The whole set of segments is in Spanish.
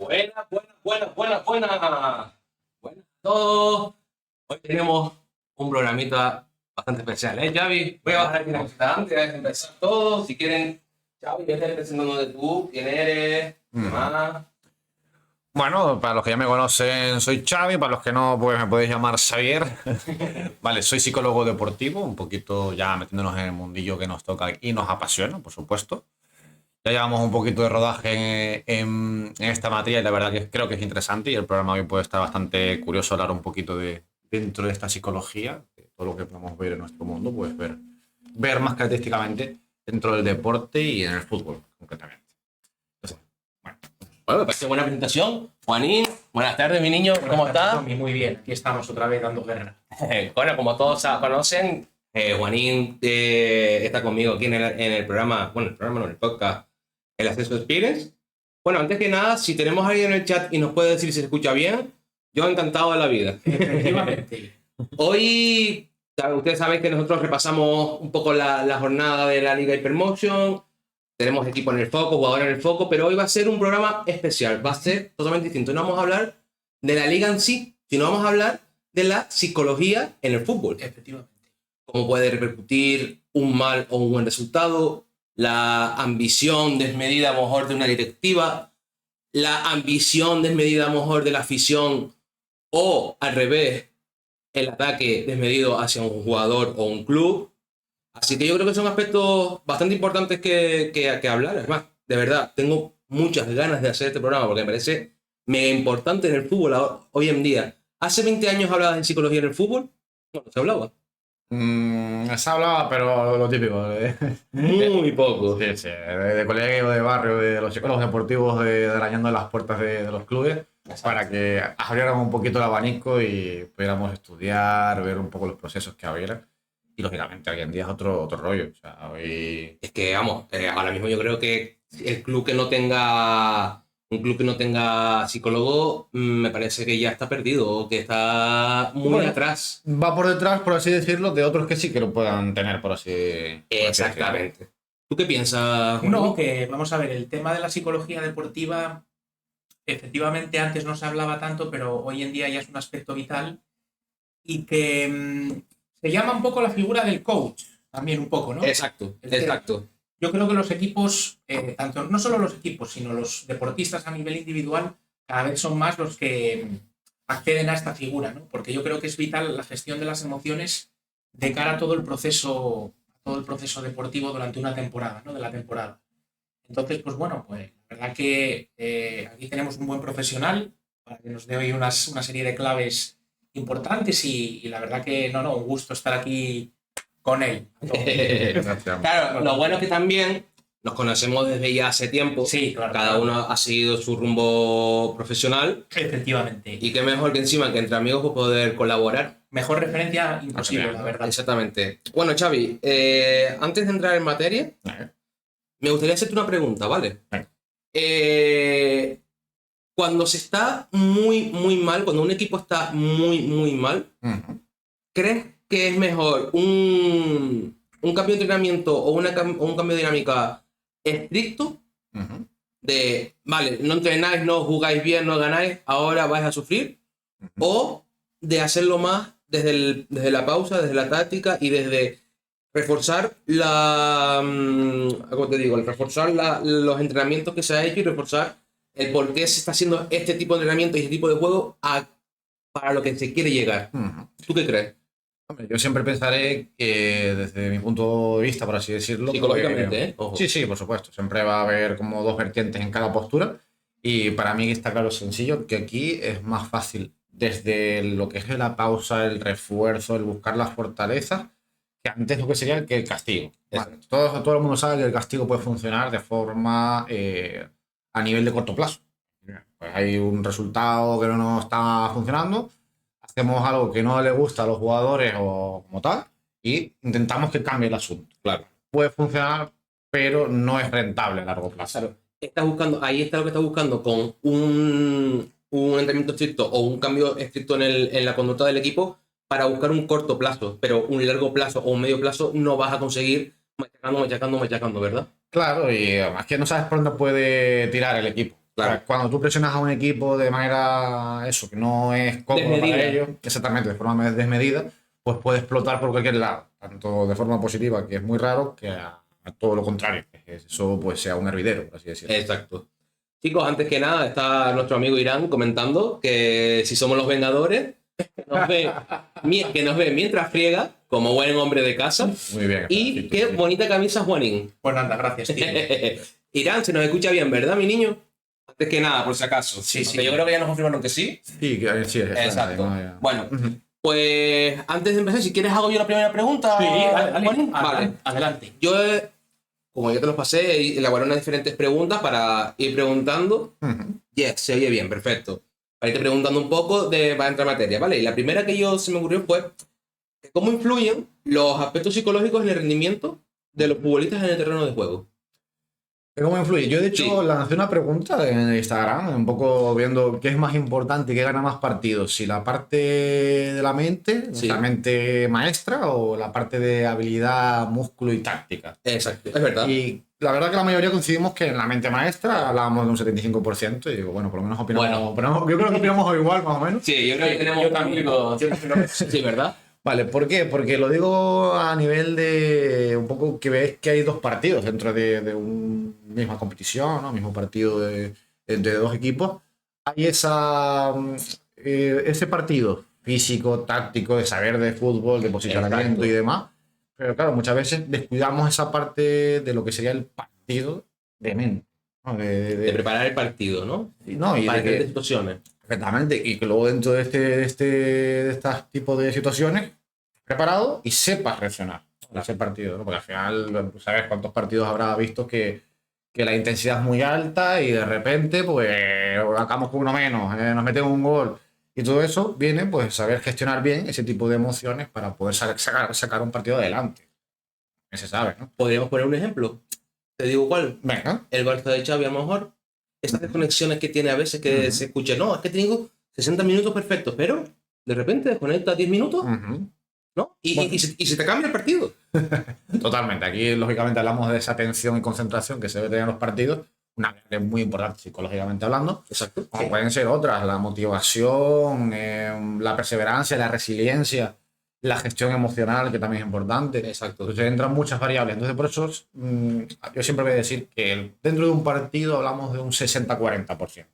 Buenas, buenas, buenas, buenas, buenas. Buenas a todos. Hoy tenemos un programita bastante especial, ¿eh, Xavi? Voy a bajar aquí la cosita antes de empezar todo. Si quieren, Xavi, vete presentando de tú, quién eres, qué más. Bueno, para los que ya me conocen, soy Xavi, para los que no, pues me podéis llamar Xavier. Vale, soy psicólogo deportivo, un poquito ya metiéndonos en el mundillo que nos toca y nos apasiona, por supuesto. Ya llevamos un poquito de rodaje en esta materia y la verdad que creo que es interesante y el programa hoy puede estar bastante curioso hablar un poquito de dentro de esta psicología, de todo lo que podemos ver en nuestro mundo, pues ver más característicamente dentro del deporte y en el fútbol, concretamente. Entonces, Bueno, me parece buena presentación. Juanín, buenas tardes, mi niño, ¿cómo estás? Muy bien, aquí estamos otra vez dando guerra. Bueno, como todos conocen, Juanín está conmigo aquí en el programa, bueno, el programa no, en el podcast, el Ascenso Experience. Bueno, antes que nada, si tenemos a alguien en el chat y nos puede decir si se escucha bien, yo encantado de la vida. Efectivamente. Hoy, ustedes saben que nosotros repasamos un poco la jornada de la Liga Hypermotion, tenemos equipo en el foco, jugadores en el foco, pero hoy va a ser un programa especial, va a ser totalmente distinto. No vamos a hablar de la liga en sí, sino vamos a hablar de la psicología en el fútbol. Efectivamente. Cómo puede repercutir un mal o un buen resultado, la ambición desmedida a lo mejor de una directiva, la ambición desmedida a lo mejor de la afición o al revés, el ataque desmedido hacia un jugador o un club. Así que yo creo que son aspectos bastante importantes que hablar. Además, de verdad, tengo muchas ganas de hacer este programa porque me parece mega importante en el fútbol hoy en día. ¿Hace 20 años hablabas en psicología en el fútbol? No, no se hablaba. se hablaba, pero lo típico. Muy poco. Sí, sí, de colegio, de barrio, de los psicólogos deportivos, de arañando las puertas de los clubes, para que abriéramos un poquito el abanico y pudiéramos estudiar, ver un poco los procesos que había. Y lógicamente hoy en día es otro rollo. O sea, hoy... Es que, vamos, ahora mismo yo creo que el club que no tenga, un club que no tenga psicólogo, me parece que ya está perdido o que está muy atrás. Va por detrás, por así decirlo, de otros que sí que lo puedan tener, por así decirlo. Exactamente. ¿Tú qué piensas? No, que vamos a ver, el tema de la psicología deportiva, efectivamente antes no se hablaba tanto, pero hoy en día ya es un aspecto vital y que se llama un poco la figura del coach, también un poco, ¿no? Exacto, exacto. Yo creo que los equipos, tanto no solo los equipos, sino los deportistas a nivel individual, cada vez son más los que acceden a esta figura, ¿no? Porque yo creo que es vital la gestión de las emociones de cara a todo el proceso deportivo durante una temporada, ¿no? De la temporada. Entonces, pues bueno, pues la verdad que aquí tenemos un buen profesional para que nos dé hoy una serie de claves importantes y la verdad que un gusto estar aquí con él. Claro, lo bueno es que también nos conocemos desde ya hace tiempo. Sí, claro. Cada uno ha seguido su rumbo profesional. Efectivamente. Y qué mejor que encima que entre amigos pues poder colaborar. Mejor referencia imposible, la verdad. Exactamente. Bueno, Xavi, antes de entrar en materia, me gustaría hacerte una pregunta, ¿vale? Cuando se está muy, muy mal, cuando un equipo está muy, muy mal, ¿crees que es mejor un cambio de entrenamiento o un cambio de dinámica estricto? De, vale, no entrenáis, no jugáis bien, no ganáis, ahora vais a sufrir. O de hacerlo más desde la pausa, desde la táctica y desde reforzar ¿cómo te digo? Reforzar los entrenamientos que se ha hecho y reforzar el por qué se está haciendo este tipo de entrenamiento y este tipo de juego para lo que se quiere llegar. ¿Tú qué crees? Hombre, yo siempre pensaré que desde mi punto de vista, por así decirlo... Psicológicamente, ¿eh? Ojo. Sí, sí, por supuesto. Siempre va a haber como dos vertientes en cada postura. Y para mí está claro, sencillo, que aquí es más fácil desde lo que es la pausa, el refuerzo, el buscar las fortalezas, que antes lo que sería que el castigo. Vale. Todo el mundo sabe que el castigo puede funcionar de forma a nivel de corto plazo. Pues hay un resultado que no nos está funcionando, hacemos algo que no le gusta a los jugadores o como tal y intentamos que cambie el asunto. Claro. Puede funcionar, pero no es rentable a largo plazo. Claro. Ahí está lo que estás buscando con un entrenamiento estricto o un cambio estricto en la conducta del equipo para buscar un corto plazo, pero un largo plazo o un medio plazo no vas a conseguir machacando, ¿verdad? Claro, y además que no sabes por dónde puede tirar el equipo. Claro. O sea, cuando tú presionas a un equipo de manera, eso, que no es cómodo Desmedida. para ellos, exactamente, de forma desmedida, pues puede explotar por cualquier lado, tanto de forma positiva, que es muy raro, que a todo lo contrario, que eso pues sea un hervidero, por así decirlo. Exacto. Chicos, antes que nada, está nuestro amigo Irán comentando que si somos los Vengadores, que nos ve mientras friega, como buen hombre de casa. Muy bien. Y qué bonita camisa, Juanín. Pues nada, gracias, tío. Irán, se nos escucha bien, ¿verdad, mi niño? Antes que nada, por si acaso. Sí, sí. Porque yo creo que ya nos confirmaron que sí. Sí, sí, Exacto. no, Bueno, pues antes de empezar, si quieres hago yo la primera pregunta. Sí, dale, Juanín. Vale. adelante. Yo, como ya te los pasé, elaboré unas diferentes preguntas para ir preguntando. Yes, se oye bien, perfecto. Para irte preguntando un poco para entrar en materia, ¿vale? Y la primera que se me ocurrió fue cómo influyen los aspectos psicológicos en el rendimiento de los futbolistas en el terreno de juego. ¿Cómo influye? Yo, de hecho, Sí. lancé una pregunta en Instagram, un poco viendo qué es más importante y qué gana más partidos, si la parte de la mente, Sí. la mente maestra, o la parte de habilidad, músculo y táctica. Exacto, es verdad. Y la verdad que la mayoría coincidimos que en la mente maestra hablábamos de un 75%, y digo, bueno, por lo menos opinamos, yo creo que opinamos igual, más o menos. Sí, yo creo que tenemos Yo también. Sí, ¿verdad? Vale, ¿por qué? Porque lo digo a nivel de un poco que ves que hay dos partidos dentro de una misma competición, ¿no? Mismo partido entre dos equipos. Hay ese partido físico, táctico, de saber de fútbol, de posicionamiento Exacto. y demás. Pero claro, muchas veces descuidamos esa parte de lo que sería el partido de mente, ¿no? De preparar el partido, ¿no? No, y Para de que, diferentes situaciones. perfectamente, y que luego dentro de estos tipos de situaciones preparado y sepas reaccionar a ese partido, ¿no? Porque al final, ¿sabes cuántos partidos habrá visto que la intensidad es muy alta y de repente, pues, acabamos con uno menos, nos metemos un gol? Y todo eso viene, pues, saber gestionar bien ese tipo de emociones para poder sacar un partido adelante. Se sabe, ¿no? Podríamos poner un ejemplo. Te digo cuál. Venga. El Barça de Xavi, a lo mejor. Esas desconexiones que tiene a veces que se escucha. No, es que tengo 60 minutos perfectos, pero de repente desconecta 10 minutos, ¿no? Y se te cambia el partido. Totalmente. Aquí, lógicamente, hablamos de esa tensión y concentración que se debe tener en los partidos, una que es muy importante psicológicamente hablando. Exacto. Como pueden ser otras, la motivación, la perseverancia, la resiliencia, la gestión emocional, que también es importante. Exacto. Entonces entran muchas variables. Entonces, por eso yo siempre voy a decir que dentro de un partido hablamos de un 60-40%.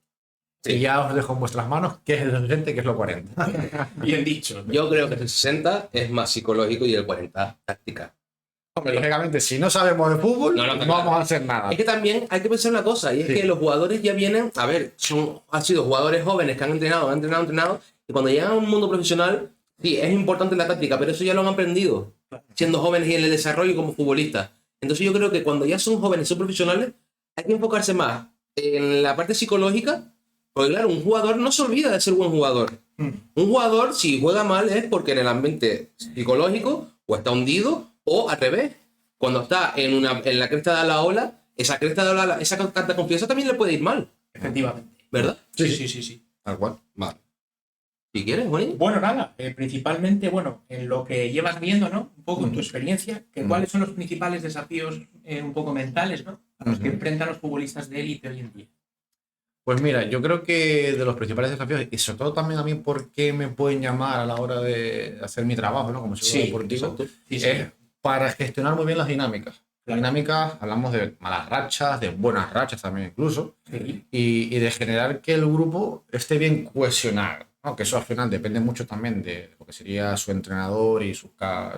Sí. Y ya os dejo en vuestras manos qué es el 60 y qué es lo 40. Bien dicho. Yo creo que el 60 es más psicológico y el 40 táctica. Hombre, lógicamente, si no sabemos de fútbol, No, no, claro. vamos a hacer nada. Es que también hay que pensar una cosa, y es Sí. que los jugadores ya vienen, a ver, han sido jugadores jóvenes que han entrenado, y cuando llegan a un mundo profesional, sí, es importante la táctica, pero eso ya lo han aprendido, siendo jóvenes y en el desarrollo como futbolistas. Entonces yo creo que cuando ya son jóvenes y son profesionales, hay que enfocarse más en la parte psicológica, porque claro, un jugador no se olvida de ser buen jugador. Un jugador, si juega mal, es porque en el ambiente psicológico o está hundido, o al revés. Cuando está en la cresta de la ola, esa cresta de la ola, esa tanta confianza también le puede ir mal, Efectivamente. ¿verdad? Sí. Tal cual. Vale. Si quieres, Juanín. Bueno, nada, principalmente, bueno, en lo que llevas viendo, ¿no? Un poco en tu experiencia, ¿cuáles son los principales desafíos un poco mentales, ¿no? A los que enfrentan los futbolistas de élite hoy en día. Pues mira, yo creo que de los principales desafíos, y sobre todo también a mí, por qué me pueden llamar a la hora de hacer mi trabajo, ¿no? Como psicólogo deportivo, exacto. Sí, sí. es para gestionar muy bien las dinámicas. Claro. Dinámicas, hablamos de malas rachas, de buenas rachas también incluso, Sí. y de generar que el grupo esté bien cohesionado, ¿no? Que eso al final depende mucho también de lo que sería su entrenador y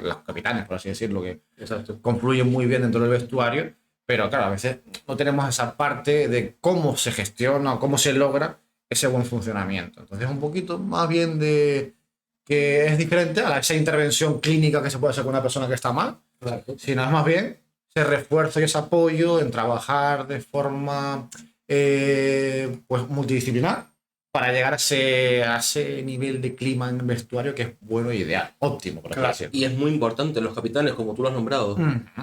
los capitanes, por así decirlo, que Exacto. confluyen muy bien dentro del vestuario, pero claro, a veces no tenemos esa parte de cómo se gestiona o cómo se logra ese buen funcionamiento. Entonces, un poquito más bien de que es diferente a esa intervención clínica que se puede hacer con una persona que está mal, Claro. sino es más bien ese refuerzo y ese apoyo en trabajar de forma pues multidisciplinar para llegar a ese nivel de clima en el vestuario que es bueno y ideal, óptimo, por así Claro. decirlo. Y es muy importante los capitanes, como tú lo has nombrado,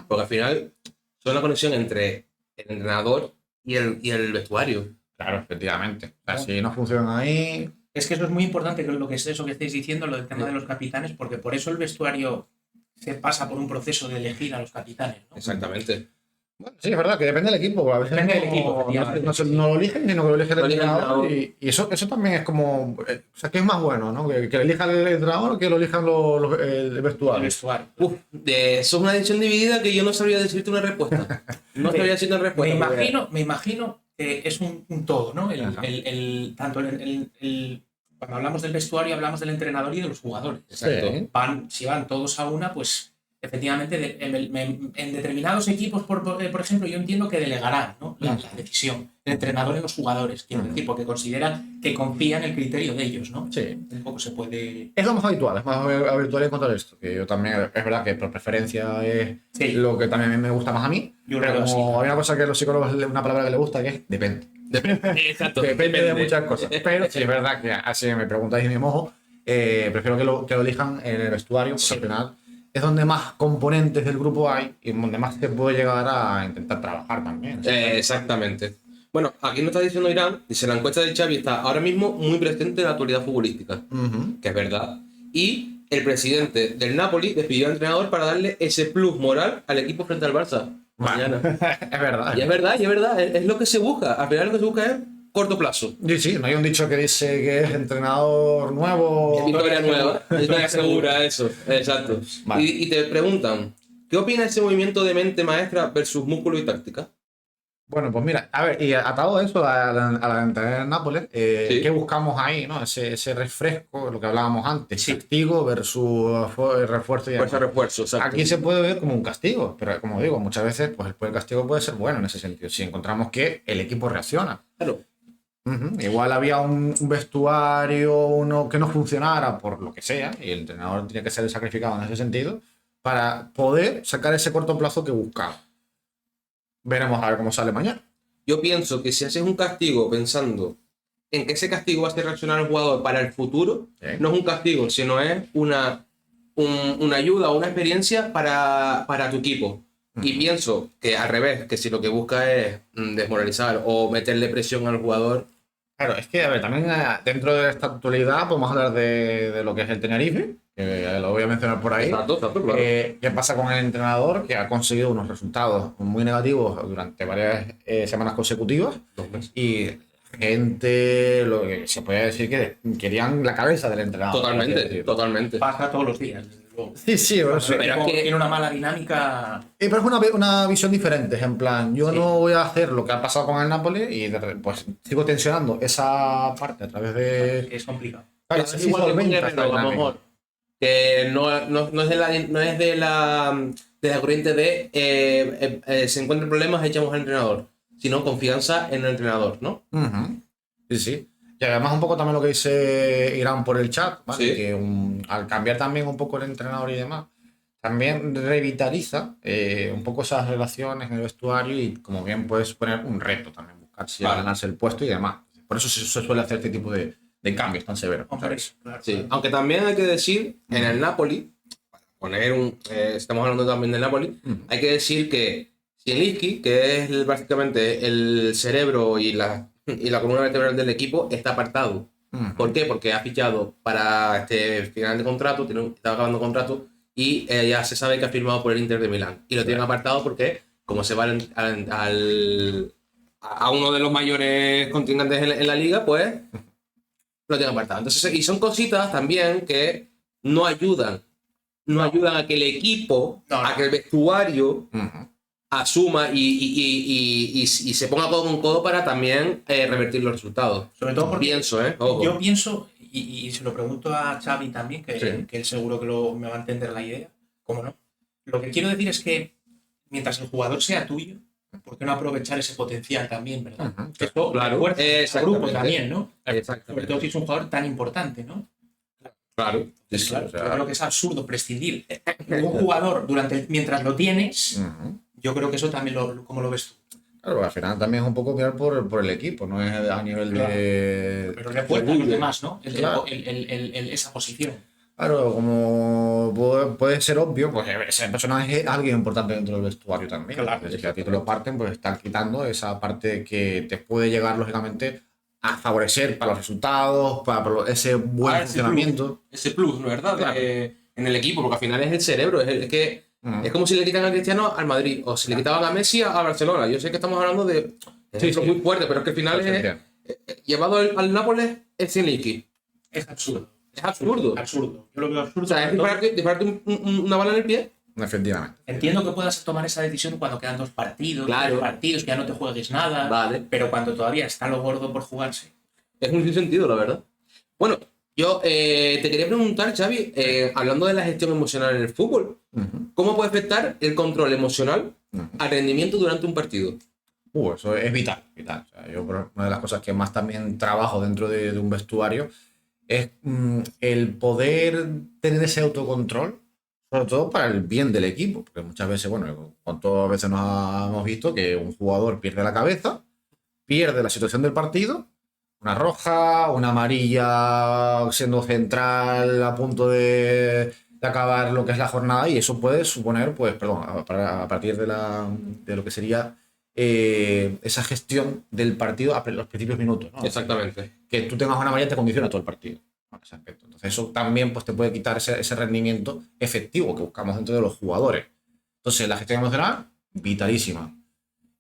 porque al final son la conexión entre el entrenador y el vestuario. Claro, efectivamente. O sea, si no funcionan ahí, Es que eso es muy importante, lo que es eso que estáis diciendo, lo del tema de los capitanes, porque por eso el vestuario se pasa por un proceso de elegir a los capitanes, ¿no? Exactamente. Bueno, sí, es verdad que depende del equipo, porque a veces Depende no, del equipo, no lo eligen, sino que lo elige el Lo elige el entrenador. entrenador. Y eso también es como. O sea, ¿qué es más bueno, no? Que lo elija el entrenador o que lo elijan el El vestuario. vestuario. Uf, eso es una decisión dividida que yo no sabría decirte una respuesta. No sabría decirte una respuesta. Me imagino que es un todo, ¿no? Ajá. Tanto cuando hablamos del vestuario, hablamos del entrenador y de los jugadores. Exacto. Sí. Si van todos a una, pues efectivamente en determinados equipos, por ejemplo, yo entiendo que delegarán, ¿no? la decisión, el entrenador en los jugadores, quiero decir, porque considera que confía en el criterio de ellos, ¿no? Sí. Un poco se puede... Es lo más habitual, es más habitual encontrar esto. Que yo también, es verdad que por preferencia es Sí. lo que también me gusta más a mí. Yo Pero lo veo como así. hay una cosa que a los psicólogos, una palabra que les gusta, que es depende. Exacto. Depende de muchas cosas. Pero sí es verdad que así me preguntáis y me mojo, prefiero que lo elijan en el vestuario, porque al final es donde más componentes del grupo hay y donde más se puede llegar a intentar trabajar también. Exactamente. Bueno, aquí nos está diciendo Irán, dice la encuesta de Xavi está ahora mismo muy presente en la actualidad futbolística, Ujú. que es verdad. Y el presidente del Napoli despidió al entrenador para darle ese plus moral al equipo frente al Barça. Mañana. Es verdad. Y es verdad, es lo que se busca. Al final lo que se busca es corto plazo. Sí, sí, no hay un dicho que dice que es entrenador nuevo. Victoria nueva, victoria segura, eso, exacto. Vale. Y te preguntan, ¿qué opina ese movimiento de mente maestra versus músculo y táctica? Bueno, pues mira, a ver, y atado a eso, a la entrada en Nápoles, Sí. ¿qué buscamos ahí, no? Ese refresco, lo que hablábamos antes, Sí. castigo versus refuerzo y demás. Refuerzo, exacto. Aquí se puede ver como un castigo, pero como digo, muchas veces pues el castigo puede ser bueno en ese sentido, si encontramos que el equipo reacciona. Claro. Ujú. Igual había un vestuario uno que no funcionara por lo que sea, y el entrenador tiene que ser sacrificado en ese sentido, para poder sacar ese corto plazo que buscaba. Veremos a ver cómo sale mañana. Yo pienso que si haces un castigo pensando en que ese castigo va a hacer reaccionar al jugador para el futuro, Sí. no es un castigo, sino es una ayuda o una experiencia para tu equipo. Y pienso que al revés, que si lo que busca es desmoralizar o meterle presión al jugador, Claro, es que, a ver, también dentro de esta actualidad podemos hablar de lo que es el Tenerife, que lo voy a mencionar por ahí. exacto, claro. ¿Qué pasa con el entrenador que ha conseguido unos resultados muy negativos durante varias semanas consecutivas? Y gente, lo que se puede decir que querían la cabeza del entrenador. Totalmente, totalmente. Pasa todos los días, desde luego. Sí, sí, Pero eso. Pero es que- tiene una mala dinámica. Pero es una visión diferente, es en plan, yo Sí. no voy a hacer lo que ha pasado con el Napoli y pues sigo tensionando esa parte a través de... Es complicado. Claro, Es a ver si igual que con solventa Guerrero, esta a lo dinámica. mejor. Que no es de la corriente de se encuentran problemas, echamos al entrenador, sino confianza en el entrenador, ¿no? Ujú. Sí, sí. Y además un poco también lo que dice Irán por el chat, ¿vale? Sí. Que al cambiar también un poco el entrenador y demás, también revitaliza un poco esas relaciones en el vestuario y como bien puedes poner un reto también, buscar si Vale. ganarse el puesto y demás. Por eso se suele hacer este tipo de cambios tan severos. Hombre, ¿sabes? claro, Sí. claro. Aunque también hay que decir, en el Napoli, para poner estamos hablando también del Napoli, Ujú. hay que decir que Zielinski, que es básicamente el cerebro y la columna vertebral del equipo, está apartado. Ujú. ¿Por qué? Porque ha fichado para este final de contrato, está acabando contrato y ya se sabe que ha firmado por el Inter de Milán. Y lo tienen apartado porque, como se va a uno de los mayores contingentes en la liga, pues lo tienen apartado. Entonces, y son cositas también que no ayudan. No ayudan a que el equipo, No, no. a que el vestuario Ujú. asuma y se ponga codo con codo para también revertir los resultados. Sobre todo porque Pienso, Ojo. yo pienso, y se lo pregunto a Xavi también, que, Sí. que él seguro que me va a entender la idea, ¿cómo no? Lo que quiero decir es que mientras el jugador sea tuyo, ¿por qué no aprovechar ese potencial también, verdad? Ujú. Que esto Claro, refuerza al exactamente. grupo también, ¿no? Sobre Exactamente. todo si es un jugador tan importante, ¿no? Claro. Sí, Claro, o sea- yo creo que es absurdo prescindir de un jugador mientras lo tienes. Ujú. Yo creo que eso también ¿cómo lo ves tú? Claro, al final también es un poco mirar por el equipo, no es a nivel de... Pero refuerza a los demás, ¿no? Claro. Esa posición. Claro, como puede ser obvio, pues ese personaje es alguien importante dentro del vestuario también. Claro. Entonces, si a ti te lo parten, pues están quitando esa parte que te puede llegar, lógicamente, a favorecer para los resultados, para ese buen Ah, ese funcionamiento. Ese plus, ¿no? ¿Verdad? Claro. En el equipo, porque al final es el cerebro, es que Es como si le quitan a Cristiano al Madrid o si le quitaban a Messi a Barcelona. Yo sé que estamos hablando de ejemplos muy fuertes, pero es que al final llevado al Nápoles es Zinedine. Es absurdo. Es absurdo. Absurdo. Yo lo veo absurdo. O sea, es dispararte una bala en el pie. Efectivamente. Entiendo que puedas tomar esa decisión cuando quedan 2 partidos, Claro. 3 partidos, que ya no te juegues nada. Vale. Pero cuando todavía está lo gordo por jugarse. Es un sentido, la verdad. Bueno, yo te quería preguntar, Xavi, hablando de la gestión emocional en el fútbol, ¿cómo puede afectar el control emocional al rendimiento durante un partido? Eso es vital, vital. O sea, yo, una de las cosas que más también trabajo dentro de un vestuario es el poder tener ese autocontrol, sobre todo para el bien del equipo, porque muchas veces, bueno, cuántas veces nos hemos visto que un jugador pierde la cabeza, pierde la situación del partido, una roja, una amarilla siendo central a punto de acabar lo que es la jornada, y eso puede suponer, pues, perdón, a partir de lo que sería esa gestión del partido a los principios minutos, ¿no? Exactamente. Que tú tengas una amarilla te condiciona todo el partido, ¿no? Ese aspecto. Entonces eso también, pues, te puede quitar ese rendimiento efectivo que buscamos dentro de los jugadores. Entonces la gestión emocional, vitalísima.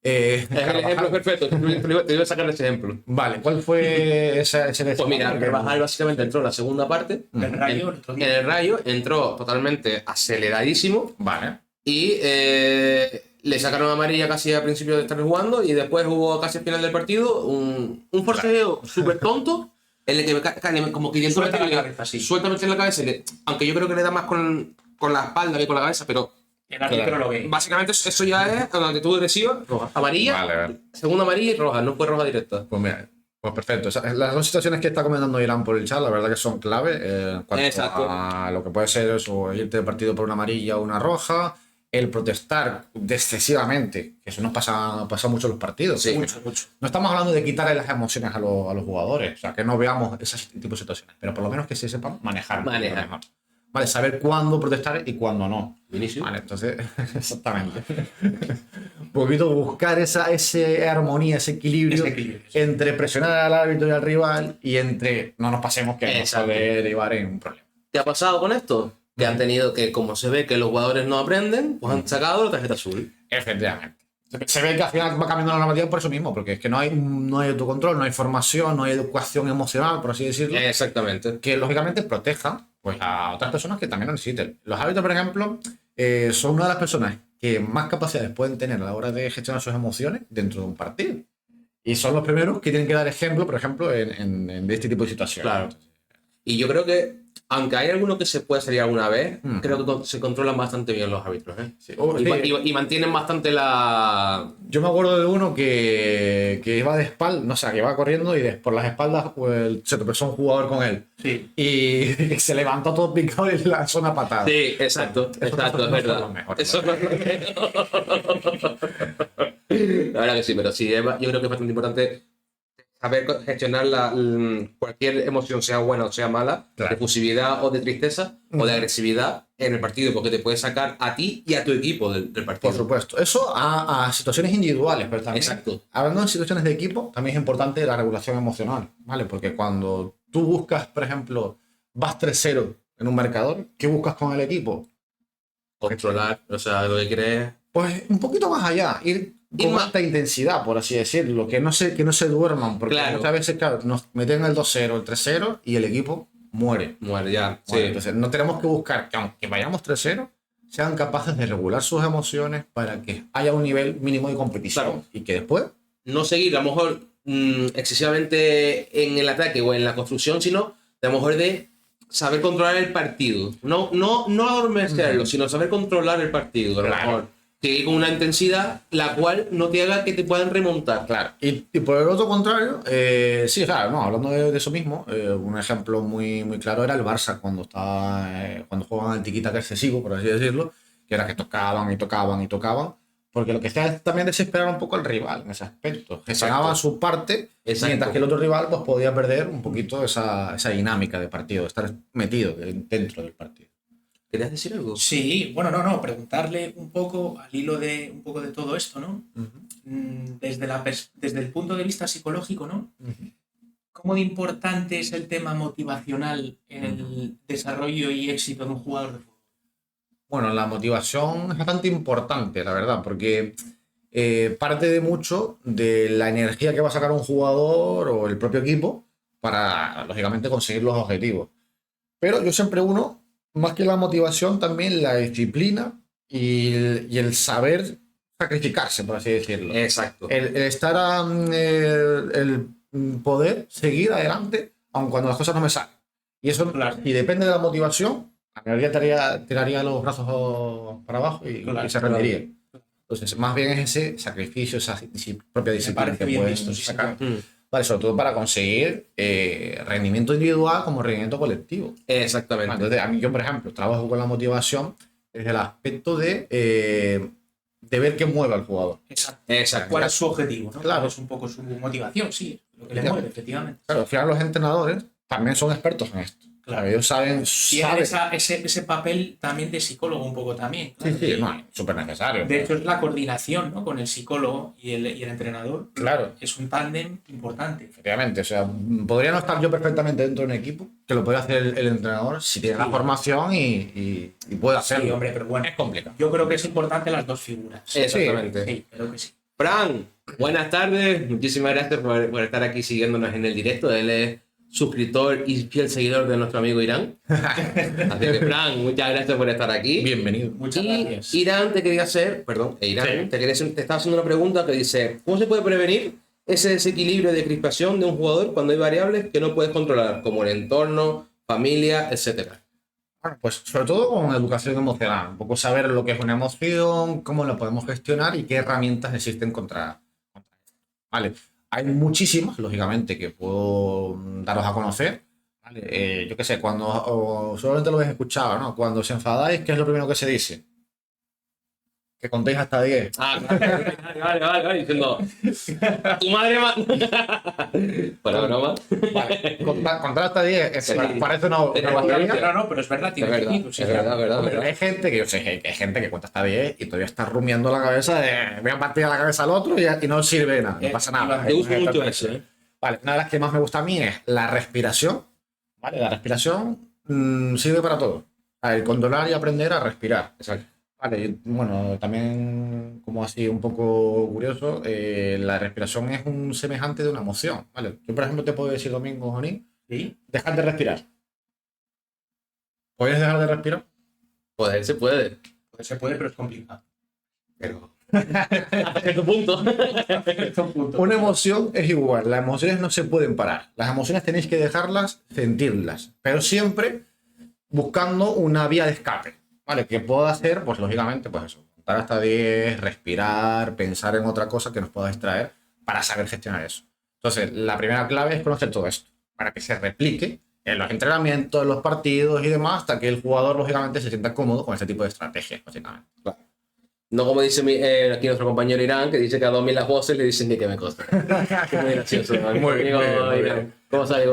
Es el ejemplo perfecto. Te iba a sacar ese ejemplo. Vale, ¿cuál fue ese Pues mira, Carvajal básicamente entró en la segunda parte. El Rayo, En el Rayo entró totalmente aceleradísimo. Vale. Y le sacaron amarilla casi al principio de estar jugando. Y después hubo casi al final del partido un forcejeo súper tonto. En el que como que Suelta la cabeza, sí. suelta en la cabeza. Aunque yo creo que le da más con la espalda que con la cabeza, pero. El árbitro lo ve. Básicamente eso ya es una actitud agresiva, roja. Amarilla, Vale. segunda amarilla y roja, no fue roja directa. Pues mira, pues perfecto. Las dos situaciones que está comentando Irán por el chat, la verdad que son clave en cuanto Exacto. a lo que puede ser eso, irte de partido por una amarilla o una roja, el protestar excesivamente, que eso nos pasa mucho en los partidos. Sí. Mucho, mucho. No estamos hablando de quitarle las emociones a los jugadores, o sea, que no veamos ese tipo de situaciones, pero por lo menos que se sepan manejar. Mejor. Vale, saber cuándo protestar y cuándo no. Vinicius. Vale, entonces, exactamente. Un poquito buscar esa armonía, ese equilibrio entre presionar al árbitro y al rival y entre no nos pasemos que nos puede derivar en un problema. ¿Qué ha pasado con esto? Que han tenido que, como se ve que los jugadores no aprenden, pues han sacado la tarjeta azul. Efectivamente. Se ve que al final va cambiando la normativa por eso mismo, porque es que no hay autocontrol, no hay formación, no hay educación emocional, por así decirlo. Exactamente. Que lógicamente proteja, pues, a otras personas que también lo necesiten. Los árbitros, por ejemplo, son una de las personas que más capacidades pueden tener a la hora de gestionar sus emociones dentro de un partido. Y son los primeros que tienen que dar ejemplo, por ejemplo, en este tipo de situaciones. Claro. Y yo creo que, aunque hay alguno que se puede salir alguna vez, creo que se controlan bastante bien los árbitros. Sí. Y mantienen bastante la... Yo me acuerdo de uno que iba de espaldas, no sé, que iba corriendo y por las espaldas pues, se tropezó un jugador con él. Sí. Y se levantó todo picado y la zona patada. Sí, exacto, es verdad. Eso no es lo mejor. La verdad que sí, pero sí, yo creo que es bastante importante saber gestionar cualquier emoción, sea buena o sea mala, Claro. de efusividad o de tristeza o de agresividad en el partido, porque te puede sacar a ti y a tu equipo del partido. Por supuesto. Eso a situaciones individuales, pero también. Exacto. Hablando de situaciones de equipo, también es importante la regulación emocional, ¿vale? Porque cuando tú buscas, por ejemplo, vas 3-0 en un marcador, ¿qué buscas con el equipo? Controlar, o sea, lo que quieres... Pues un poquito más allá, ir con alta intensidad, por así decirlo, que no se duerman, porque Claro. muchas veces, claro, nos meten el 2-0, el 3-0 y el equipo muere. Muere ya, Vale, sí. entonces, no tenemos que buscar que, aunque vayamos 3-0, sean capaces de regular sus emociones para que haya un nivel mínimo de competición. Claro. Y que después, No seguir a lo mejor excesivamente en el ataque o en la construcción, sino a lo mejor de saber controlar el partido. No adormecerlo, sino saber controlar el partido. A lo Claro. mejor que ir con una intensidad la cual no te haga que te puedan remontar. claro. Y por el otro contrario, sí, claro, no, hablando de eso mismo, un ejemplo muy, muy claro era el Barça cuando jugaban el tiquitaca excesivo, por así decirlo, que era que tocaban y tocaban y tocaban. Porque lo que hacía es también desesperar un poco al rival en ese aspecto. Gestionaba su parte, Exacto. mientras que el otro rival pues, podía perder un poquito esa dinámica de partido, de estar metido dentro del partido. ¿Querías decir algo? Sí, bueno, no, preguntarle un poco al hilo de un poco de todo esto, ¿no? Desde el punto de vista psicológico, ¿no? ¿Cómo de importante es el tema motivacional en el desarrollo y éxito de un jugador de fútbol? Bueno, la motivación es bastante importante, la verdad, porque parte de mucho de la energía que va a sacar un jugador o el propio equipo para, lógicamente, conseguir los objetivos. Pero yo siempre uno, más que la motivación, también la disciplina y el saber sacrificarse, por así decirlo. Exacto. El estar el poder seguir adelante, aun cuando las cosas no me salen. Y eso, Claro. y depende de la motivación, la mayoría tiraría los brazos para abajo Claro, y se rendiría. Entonces, más bien es ese sacrificio, esa propia Me disciplina parece que bien pueden visto, sí, sacar. señor. Vale, sobre todo para conseguir rendimiento individual como rendimiento colectivo. Exactamente. Entonces, a mí yo, por ejemplo, trabajo con la motivación desde el aspecto de ver qué mueve al jugador. Exacto. Exacto. ¿Cuál es su objetivo? ¿no? Claro. ¿Cuál es un poco su motivación? Sí, lo que le Claro. mueve, efectivamente. Claro, al final los entrenadores también son expertos en esto. Claro. Ellos saben, Tienen saben. ese papel también de psicólogo un poco también. Sí, Claro. sí, no, súper necesario. De hecho, es la coordinación, ¿no? Con el psicólogo y el entrenador. Claro, Es un tándem importante. efectivamente. O sea, podría no estar yo perfectamente dentro de un equipo, que lo puede hacer el entrenador si tiene la Sí. formación y puede hacerlo. Sí, hombre, pero bueno. Es complicado. Yo creo que es importante las dos figuras. Exactamente. Sí, creo que sí. Fran, buenas tardes. Muchísimas gracias por estar aquí siguiéndonos en el directo. Él es suscriptor y fiel seguidor de nuestro amigo Irán. Así que, Fran, muchas gracias por estar aquí. Bienvenido. Muchas Y gracias. Irán te quería hacer, perdón, Irán, Sí. te estaba haciendo una pregunta que dice, ¿cómo se puede prevenir ese desequilibrio de crispación de un jugador cuando hay variables que no puedes controlar, como el entorno, familia, etcétera? Bueno, pues sobre todo con educación emocional, un poco saber lo que es una emoción, cómo la podemos gestionar y qué herramientas existen contra esto. Vale, hay muchísimas, lógicamente, que puedo daros a conocer. Vale, yo qué sé, solamente lo habéis escuchado, ¿no? Cuando os enfadáis, ¿qué es lo primero que se dice? Que contéis hasta 10. Ah, vale, diciendo, tu madre Para broma. Vale, contar hasta 10 Sí. parece una Pero bobería. No, pero es verdad, Es tiene verdad, sentido, sí, es claro. verdad, verdad, Pero verdad. hay gente que yo sé que hay gente que cuenta hasta 10 y todavía está rumiando la cabeza de voy a partir a la cabeza al otro y no sirve de nada, no pasa nada. Me gusta mucho eso, ¿eh? Vale, una de las que más me gusta a mí es la respiración. Vale, la respiración sirve para todo. El controlar y aprender a respirar. Exacto. Vale, bueno, también como así un poco curioso, la respiración es un semejante de una emoción. Vale, yo por ejemplo te puedo decir, Domingo, Joní, Sí. dejar de respirar. ¿Puedes dejar de respirar? Poder se puede, Pues se puede, pero es complicado. pero hasta cierto punto. Una emoción es igual, las emociones no se pueden parar. Las emociones tenéis que dejarlas, sentirlas, pero siempre buscando una vía de escape, ¿vale? Que pueda hacer, pues lógicamente, pues eso, contar hasta 10, respirar, pensar en otra cosa que nos pueda distraer para saber gestionar eso. Entonces, la primera clave es conocer todo esto, para que se replique en los entrenamientos, en los partidos y demás, hasta que el jugador, lógicamente, se sienta cómodo con este tipo de estrategias, básicamente. No como dice aquí nuestro compañero Irán, que dice que a 2000 las voces le dicen ni que me consta. Muy gracioso, ¿no? Muy bien, Amigo muy bien, muy Irán, bien. ¿cómo sale?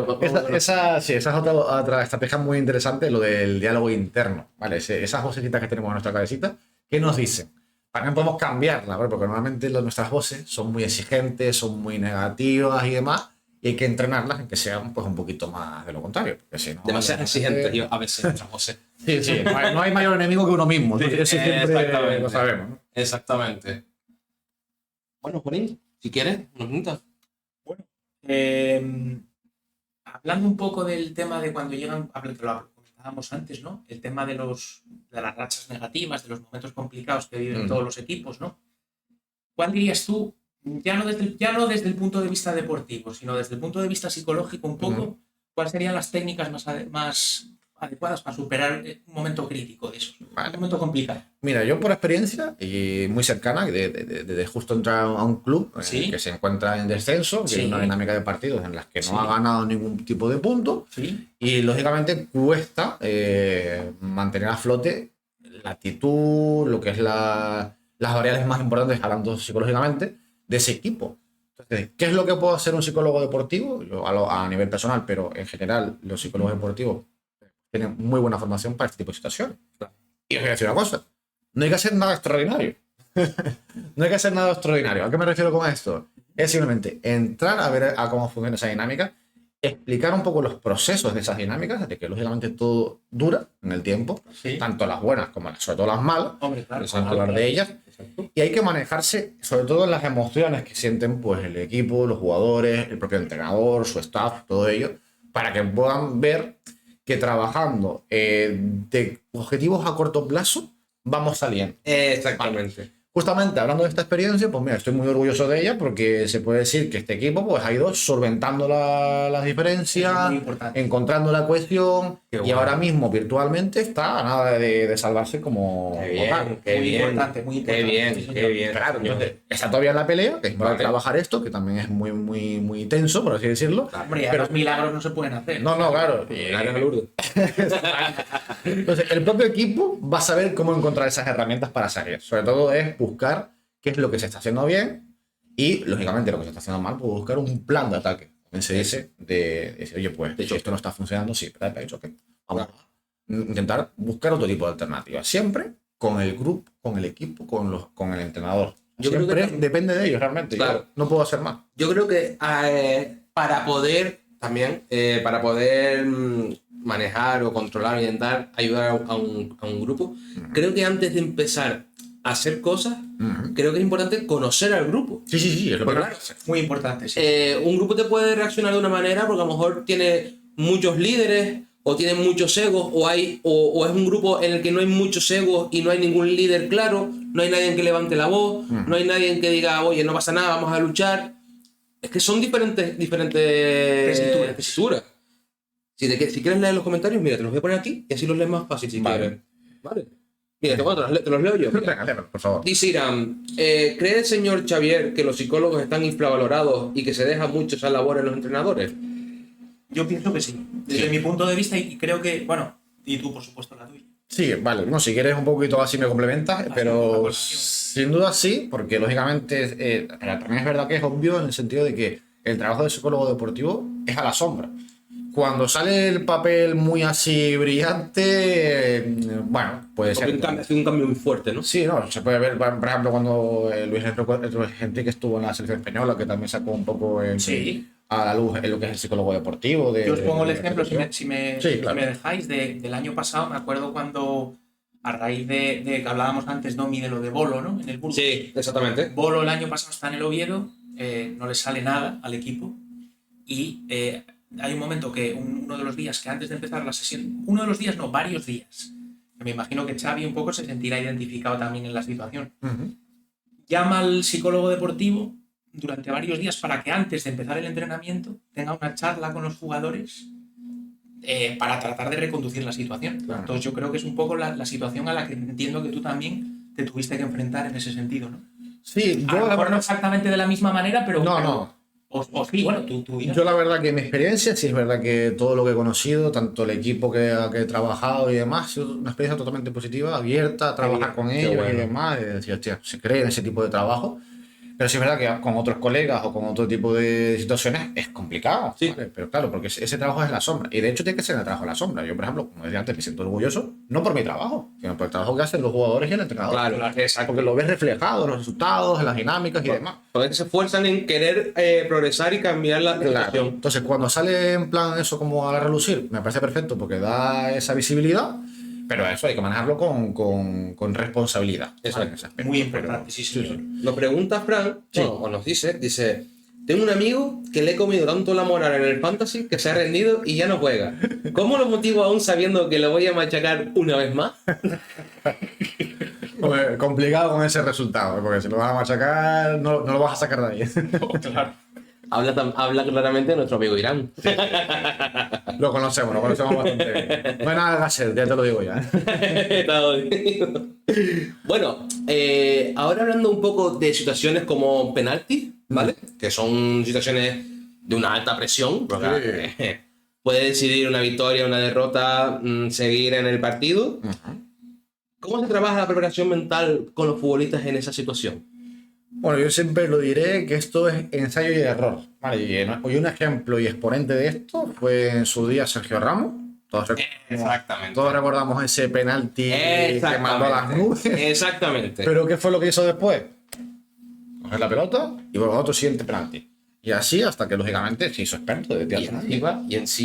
Sí, esa es otra estrategia muy interesante, lo del diálogo interno, ¿vale? Esas vocecitas que tenemos en nuestra cabecita, ¿qué nos dicen? También podemos cambiarla, ¿vale? Porque normalmente nuestras voces son muy exigentes, son muy negativas y demás, y hay que entrenarlas en que sean pues, un poquito más de lo contrario. Porque si no, Demasiado exigente, yo a veces nuestras voces. Sí, sí, no hay mayor enemigo que uno mismo, Sí, eso siempre exactamente. lo sabemos, ¿no? Exactamente. Bueno, Juanín, si quieres, unos minutos. Hablando un poco del tema de cuando llegan, que lo comentábamos antes, ¿no? El tema de las rachas negativas, de los momentos complicados que viven todos los equipos, ¿no? ¿Cuál dirías tú, ya no desde el punto de vista deportivo, sino desde el punto de vista psicológico un poco, cuáles serían las técnicas más adecuadas para superar un momento crítico de esos? Vale. Un momento complicado. Mira, yo por experiencia y muy cercana, de justo entrar a un club Sí. que se encuentra en descenso, que Sí. tiene una dinámica de partidos en las que no Sí. ha ganado ningún tipo de punto Sí. y lógicamente cuesta mantener a flote la actitud, lo que es las variables más importantes, hablando psicológicamente, de ese equipo. Entonces, ¿qué es lo que puede hacer un psicólogo deportivo? Yo, a nivel personal, pero en general los psicólogos deportivos tienen muy buena formación para este tipo de situaciones. Y os voy a decir una cosa, no hay que hacer nada extraordinario. No hay que hacer nada extraordinario. ¿A qué me refiero con esto? Es simplemente entrar a ver a cómo funciona esa dinámica explicar un poco los procesos de esas dinámicas, de que lógicamente todo dura en el tiempo, Sí. tanto las buenas como sobre todo las malas, Hombre, claro. vamos a hablar de ellas, y hay que manejarse sobre todo en las emociones que sienten pues el equipo, los jugadores, el propio entrenador, su staff, todo ello, para que puedan ver que trabajando de objetivos a corto plazo vamos saliendo. Exactamente. Justamente hablando de esta experiencia, pues mira, estoy muy orgulloso de ella porque se puede decir que este equipo pues ha ido solventando las Eso es diferencias, muy importante. encontrando la cohesión Qué y bueno. ahora mismo virtualmente está a nada de salvarse como Qué como bien, tal. qué Muy bien. importante, muy Qué importante, bien, sí, qué señor. bien. Claro, señor. entonces está todavía en la pelea, que es para Vale. trabajar esto, que también es muy, muy, muy tenso, por así decirlo. Hombre, y además milagros no se pueden hacer. No, claro. Gracias, Lourdes. Entonces, el propio equipo va a saber cómo encontrar esas herramientas para salir. Sobre todo es buscar qué es lo que se está haciendo bien y, lógicamente, lo que se está haciendo mal, pues buscar un plan de ataque. También se dice de decir, oye, pues De si esto no está funcionando, sí, pero ok, vamos a intentar buscar otro tipo de alternativas. Siempre con el grupo, con el equipo, con el entrenador. Yo creo Siempre que- depende de ellos realmente. Claro. Yo no puedo hacer más. Yo creo que para poder también, para poder manejar o controlar o intentar ayudar a un grupo, creo que antes de empezar a hacer cosas, Ujú. creo que es importante conocer al grupo. Sí, es lo Porque, primero. claro, Muy importante, sí. un grupo te puede reaccionar de una manera porque a lo mejor tiene muchos líderes o tiene muchos egos o es un grupo en el que no hay muchos egos y no hay ningún líder claro, no hay nadie que levante la voz, no hay nadie que diga, oye, no pasa nada, vamos a luchar. Es que son diferentes tesituras. Si quieres leer los comentarios, mira, te los voy a poner aquí y así los lees más fácil si Vale. quieres. Vale. Mira, te los leo yo. Mira. Venga, léelo, por favor. Dice Irán, ¿cree el señor Xavier que los psicólogos están infravalorados y que se deja mucho esa labor en los entrenadores? Yo pienso que sí. Desde mi punto de vista, y creo que, bueno, y tú, por supuesto, la tuya. Sí, vale. No, si quieres un poquito así me complementas, la pero colaboración. sin duda sí, porque lógicamente pero también es verdad que es obvio en el sentido de que el trabajo de psicólogo deportivo es a la sombra. Cuando sale el papel muy así brillante, bueno, puede ser. Ha sido un cambio muy fuerte, ¿no? Sí, no, se puede ver, por ejemplo, cuando Luis Enrique estuvo en la selección española, que también sacó un poco Sí. a la luz en lo que es el psicólogo deportivo. Yo os pongo el de- ejemplo, si Sí, me claro. dejáis, del año pasado. Me acuerdo cuando, a raíz de que hablábamos antes, Domi, de lo de Bolo, ¿no? En el Burgos. Sí, exactamente. Bolo el año pasado está en el Oviedo, no le sale nada al equipo y hay un momento que uno de los días que antes de empezar la sesión, uno de los días, no, varios días, que me imagino que Xavi un poco se sentirá identificado también en la situación, Ujú. llama al psicólogo deportivo durante varios días para que antes de empezar el entrenamiento tenga una charla con los jugadores para tratar de reconducir la situación. Claro. Entonces yo creo que es un poco la situación a la que entiendo que tú también te tuviste que enfrentar en ese sentido, ¿no? Sí, A lo mejor no exactamente de la misma manera, pero... No, pero- no. O sí, bueno, tú dirás. Yo la verdad que mi experiencia, sí es verdad que todo lo que he conocido, tanto el equipo que he trabajado y demás, ha sido una experiencia totalmente positiva, abierta a trabajar bien, con qué ellos bueno. y demás, y decir, hostia, se cree en ese tipo de trabajo. Pero sí es verdad que con otros colegas o con otro tipo de situaciones es complicado. Sí. ¿vale? Pero claro, porque ese trabajo es en la sombra. Y de hecho tiene que ser el trabajo en la sombra. Yo, por ejemplo, como decía antes, me siento orgulloso, no por mi trabajo, sino por el trabajo que hacen los jugadores y el entrenador. Claro, exacto. Porque lo ves reflejado en los resultados, en las dinámicas y demás. Porque se esfuerzan en querer progresar y cambiar la Claro. situación. Entonces, cuando sale en plan eso como a relucir, me parece perfecto porque da esa visibilidad, pero eso hay que manejarlo con responsabilidad. Exacto. ¿vale? En ese aspecto. Muy importante, sí, señor. Nos pregunta Fran, Sí. o nos dice, tengo un amigo que le he comido tanto la moral en el fantasy que se ha rendido y ya no juega. ¿Cómo lo motivo aún sabiendo que lo voy a machacar una vez más? Pues, complicado con ese resultado, porque si lo vas a machacar, no lo vas a sacar de ahí. Claro. Habla claramente nuestro amigo Irán. Lo conocemos bastante bien. No hay nada que hacer, ya te lo digo ya. Está jodido. Bueno, ahora hablando un poco de situaciones como penalti, ¿vale? Que son situaciones de una alta presión, porque puede decidir una victoria, una derrota, seguir en el partido. ¿Cómo se trabaja la preparación mental con los futbolistas en esa situación? Bueno, yo siempre lo diré que esto es ensayo y error. Vale, y un ejemplo y exponente de esto fue en su día Sergio Ramos. Exactamente. Todos recordamos ese penalti que mandó a las nubes. Exactamente. Pero ¿qué fue lo que hizo después? Coger la pelota y por otro siguiente penalti. Y así hasta que, lógicamente, se hizo experto de tía alternativa.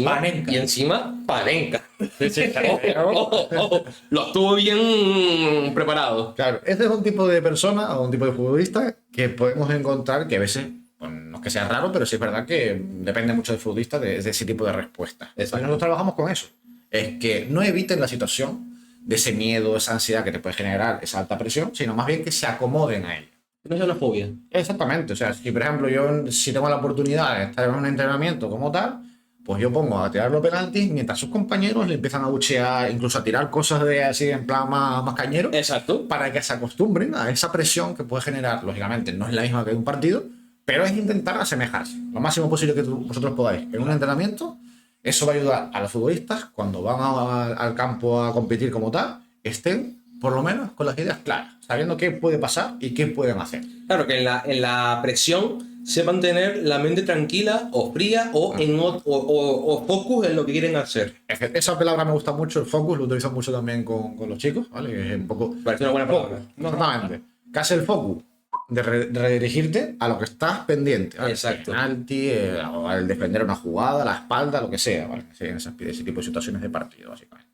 Panenka. Y encima, Panenka. Sí, sí, claro. Ojo. Lo estuvo bien preparado. Claro, este es un tipo de persona o un tipo de futbolista que podemos encontrar que a veces, pues, no es que sea raro, pero sí es verdad que depende mucho del futbolista de ese tipo de respuesta. Y nosotros trabajamos con eso. Es que no eviten la situación de ese miedo, esa ansiedad que te puede generar esa alta presión, sino más bien que se acomoden a ella. No es una fobia. Exactamente, o sea, si por ejemplo yo si tengo la oportunidad de estar en un entrenamiento como tal, pues yo pongo a tirar los penaltis mientras sus compañeros le empiezan a buchear, incluso a tirar cosas de así en plan más cañero, Exacto. para que se acostumbren a esa presión que puede generar. Lógicamente no es la misma que un partido, pero es intentar asemejarse lo máximo posible que vosotros podáis. En un entrenamiento, eso va a ayudar a los futbolistas cuando van al campo a competir como tal, estén por lo menos con las ideas claras, sabiendo qué puede pasar y qué pueden hacer. Claro, que en la presión sepan tener la mente tranquila o fría o focus en lo que quieren hacer. Esa palabra me gusta mucho, el focus, lo utilizo mucho también con los chicos, ¿vale? Que es un poco... Parece una buena palabra. Exactamente. ¿Qué hace el focus? De redirigirte a lo que estás pendiente, ¿vale? Exacto. El penalti, o al defender una jugada, la espalda, lo que sea, ¿vale? En ese tipo de situaciones de partido, básicamente.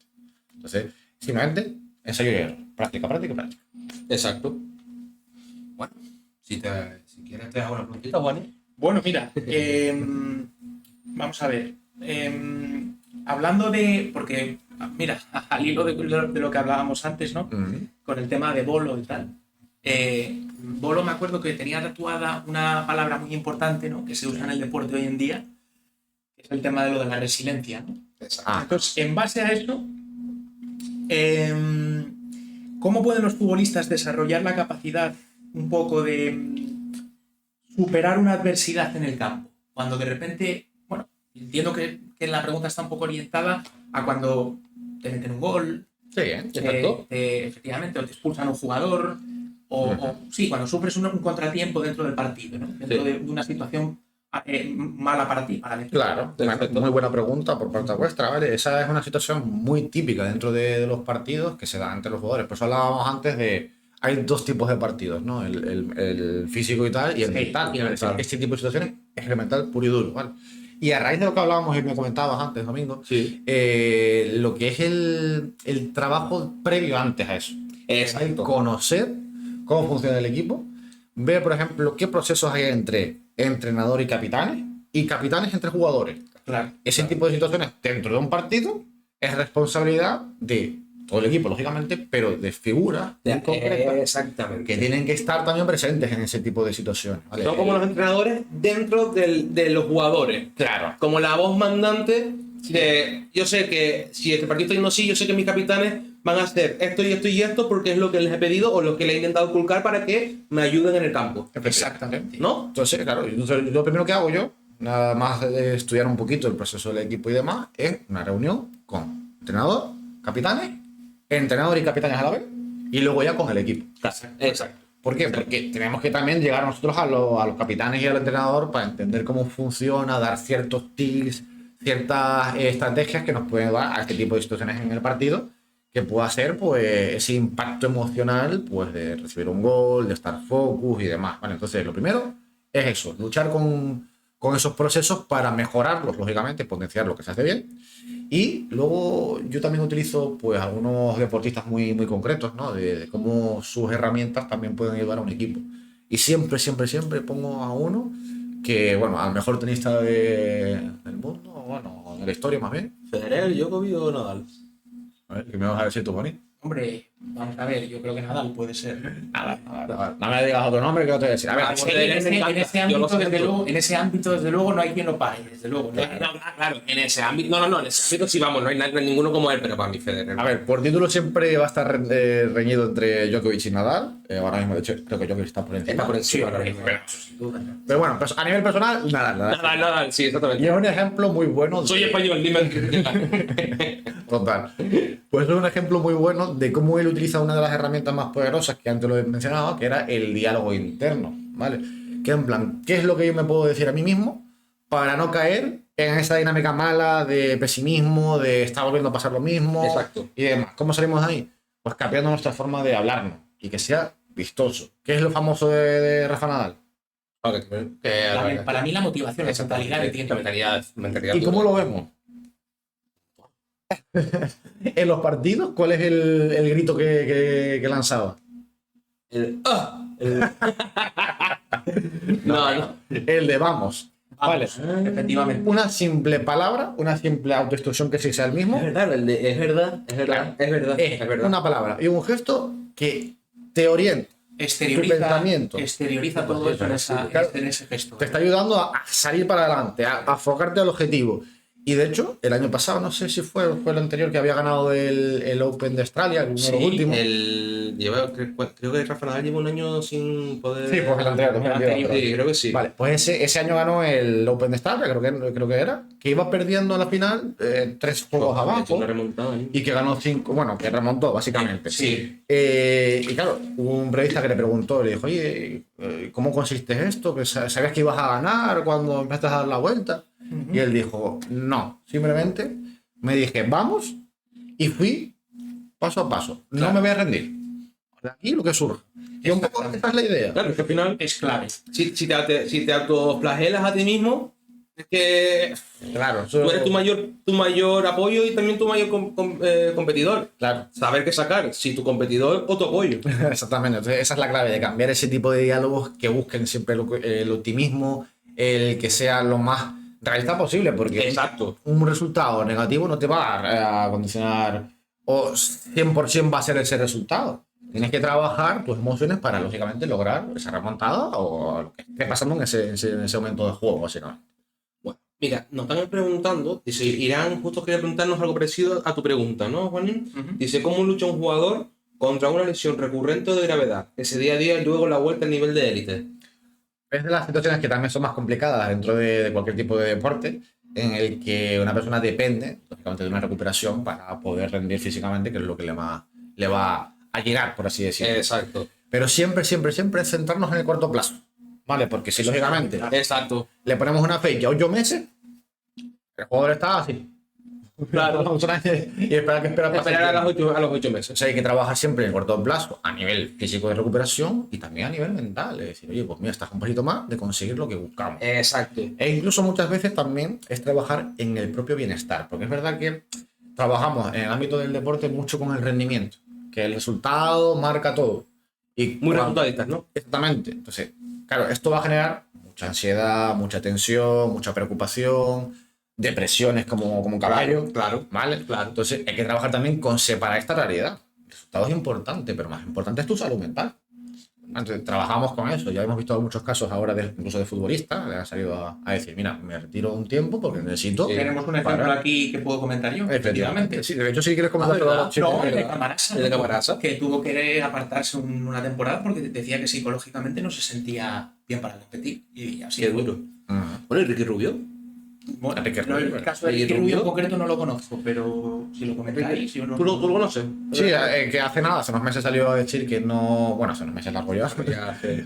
Entonces, simplemente, ensayo y error. Práctica, práctica, práctica. Exacto. Bueno, si quieres te hago una preguntita, Juan. Bueno, mira, vamos a ver. Hablando de. Porque, mira, al hilo de lo que hablábamos antes, ¿no? Con el tema de Bolo y tal. Bolo me acuerdo que tenía tatuada una palabra muy importante, ¿no? Que se usa en el deporte hoy en día, que es el tema de lo de la resiliencia, ¿no? Entonces, en base a eso, ¿cómo pueden los futbolistas desarrollar la capacidad un poco de superar una adversidad en el campo? Cuando de repente, bueno, entiendo que la pregunta está un poco orientada a cuando te meten un gol, Sí, exacto. efectivamente, o te expulsan a un jugador, o sí, cuando sufres un contratiempo dentro del partido, ¿no? Dentro de una situación mala para ti, para el equipo. Claro, muy buena pregunta por parte vuestra, ¿vale? Esa es una situación muy típica dentro de los partidos que se da entre los jugadores. Por eso hablábamos antes de... Hay dos tipos de partidos, ¿no? El físico y tal, y el mental. y el mental. Este tipo de situaciones es el mental puro y duro, ¿vale? Y a raíz de lo que hablábamos y me comentabas antes, Domingo, Sí. lo que es el trabajo previo antes a eso. Exacto. Conocer cómo funciona el equipo, ver, por ejemplo, qué procesos hay entre entrenador y capitanes entre jugadores. Claro. Ese tipo de situaciones dentro de un partido es responsabilidad de todo el equipo, lógicamente, pero de figuras muy concretas Exactamente. que tienen que estar también presentes en ese tipo de situaciones, ¿vale? Son como los entrenadores dentro de los jugadores. Claro. Como la voz mandante de, yo sé que si este partido está yendo así, yo sé que mis capitanes van a hacer esto y esto y esto porque es lo que les he pedido o lo que les he intentado inculcar para que me ayuden en el campo. Exactamente. ¿No? Entonces, claro, lo primero que hago yo, nada más de estudiar un poquito el proceso del equipo y demás, es una reunión con entrenador, capitanes, entrenador y capitanes a la vez, y luego ya con el equipo. Exacto. ¿Por qué? Porque tenemos que también llegar nosotros a los capitanes y al entrenador para entender cómo funciona, dar ciertos tips, ciertas estrategias que nos pueden dar a este tipo de situaciones en el partido, que pueda ser pues ese impacto emocional pues de recibir un gol, de estar focus y demás. Vale, entonces lo primero es eso, luchar con esos procesos para mejorarlos, lógicamente, potenciar lo que se hace bien. Y luego yo también utilizo pues algunos deportistas muy concretos, ¿no? De cómo sus herramientas también pueden ayudar a un equipo. Y siempre pongo a uno que, bueno, al mejor tenista del mundo, bueno, de la historia más bien. Federer, Djokovic o Nadal. A ver, ¿qué me vas a decir tú, Boni? Hombre, vamos a ver, yo creo que Nadal puede ser. Nada. No me digas otro nombre que no te voy a decir. A ver, En ese ámbito, desde luego, no hay quien lo pare, desde luego. ¿no? Claro, en ese ámbito, en ese ámbito sí vamos, no hay ninguno como él, pero para mí Federer. a ver, por título siempre va a estar reñido entre Djokovic y Nadal. Ahora mismo, de hecho, creo que Djokovic está por encima. Está por encima ahora Sí, mismo. sin duda. Pero bueno, pues a nivel personal, Nadal. Nadal, sí, Y exactamente. es un ejemplo muy bueno. Soy español, dime. Total. Pues es un ejemplo muy bueno de cómo él utiliza una de las herramientas más poderosas que antes lo he mencionado, que era el diálogo interno, ¿vale? Que en plan, ¿qué es lo que yo me puedo decir a mí mismo para no caer en esa dinámica mala de pesimismo, de estar volviendo a pasar lo mismo? Exacto. Y demás. ¿Cómo salimos de ahí? Pues cambiando nuestra forma de hablarnos y que sea vistoso. ¿Qué es lo famoso de Rafa Nadal? Para mí la motivación, la mentalidad que tiene. mentalidad ¿Y cómo lo vemos? En los partidos, ¿cuál es el grito que lanzaba? No. El de vamos. Vale. Efectivamente. Una simple palabra, una simple autoinstrucción que sí sea el mismo. Es verdad. Es una palabra y un gesto que te orienta. Tu pensamiento. Exterioriza todo eso en ese gesto. Te está ayudando a salir para adelante, a enfocarte al objetivo. Y de hecho, el año pasado, no sé si fue el anterior que había ganado el Open de Australia, uno de los últimos. Creo que Rafa Nadal lleva un año sin poder. Sí, pues el anterior. Sí, creo que sí. Vale, pues ese año ganó el Open de Australia, creo que era, que iba perdiendo a la final 3 juegos abajo. Una remontada, ¿eh? Y que ganó 5, bueno, que remontó básicamente. Sí. Y claro, hubo un periodista que le preguntó, le dijo, oye, ¿cómo consiste esto? ¿Que sabías que ibas a ganar cuando empezaste a dar la vuelta? Y él dijo, no, simplemente me dije, vamos, y fui paso a paso. No me voy a rendir. De aquí lo que surja. Y un poco esa es la idea. Claro, es que al final, Es clave. si te autoflagelas a ti mismo, es que Claro, tú eres tu mayor apoyo y también tu mayor competidor. Claro. Saber qué sacar, si tu competidor o tu apoyo. Exactamente. Entonces, esa es la clave de cambiar ese tipo de diálogos que busquen siempre el optimismo, el que sea lo más realista posible, porque Exacto. un resultado negativo no te va a condicionar o 100% va a ser ese resultado. Tienes que trabajar tus emociones para, lógicamente, lograr esa remontada o lo que esté pasando en ese momento de juego, básicamente. Bueno, mira, nos están preguntando, dice, Irán justo quería preguntarnos algo parecido a tu pregunta, ¿no, Juanín? Dice, ¿cómo lucha un jugador contra una lesión recurrente o de gravedad, ese día a día y luego la vuelta al nivel de élite? Es de las situaciones que también son más complicadas dentro de cualquier tipo de deporte, en el que una persona depende, lógicamente, de una recuperación para poder rendir físicamente, que es lo que le va a llegar, por así decirlo. Exacto. Pero siempre es centrarnos en el corto plazo, ¿vale? Porque si, lógicamente, Exacto. le ponemos una fecha 8 meses, el jugador está así. Claro. Y espera que espera pasar Esperar el tiempo. a los 8 meses. O sea, hay que trabajar siempre en el corto plazo, a nivel físico de recuperación y también a nivel mental. Es decir, oye, pues mira, estás un poquito más de conseguir lo que buscamos. Exacto. E incluso muchas veces también es trabajar en el propio bienestar, porque es verdad que trabajamos en el ámbito del deporte mucho con el rendimiento, que el resultado marca todo. Y Muy resultadistas, ¿no? Exactamente. Entonces, claro, esto va a generar mucha ansiedad, mucha tensión, mucha preocupación, depresiones como un caballo. Claro. ¿Vale? Claro. Entonces, hay que trabajar también con separar esta realidad. El resultado es importante, pero más importante es tu salud mental. Entonces, trabajamos con eso. Ya hemos visto muchos casos ahora, incluso de futbolistas, que han salido a decir, mira, me retiro un tiempo porque necesito... Sí. Tenemos un ejemplo aquí que puedo comentar yo. Efectivamente. Sí, de hecho, si quieres comentar ¿verdad? sí, No, sí, el de sí. Camarasa. El de Camarasa. Que tuvo que apartarse una temporada porque decía que psicológicamente no se sentía bien para competir. Y así. Qué duro. Ajá. Bueno, ¿y Ricky Rubio? Bueno, Enrique no, Rubio. el caso de Ricky Ricky Rubio en Rubio. concreto no lo conozco, pero si lo comentáis... yo no- ¿Tú lo conoces? Sí, que hace nada, hace unos meses salió a decir que no... Bueno, hace unos meses largo ya.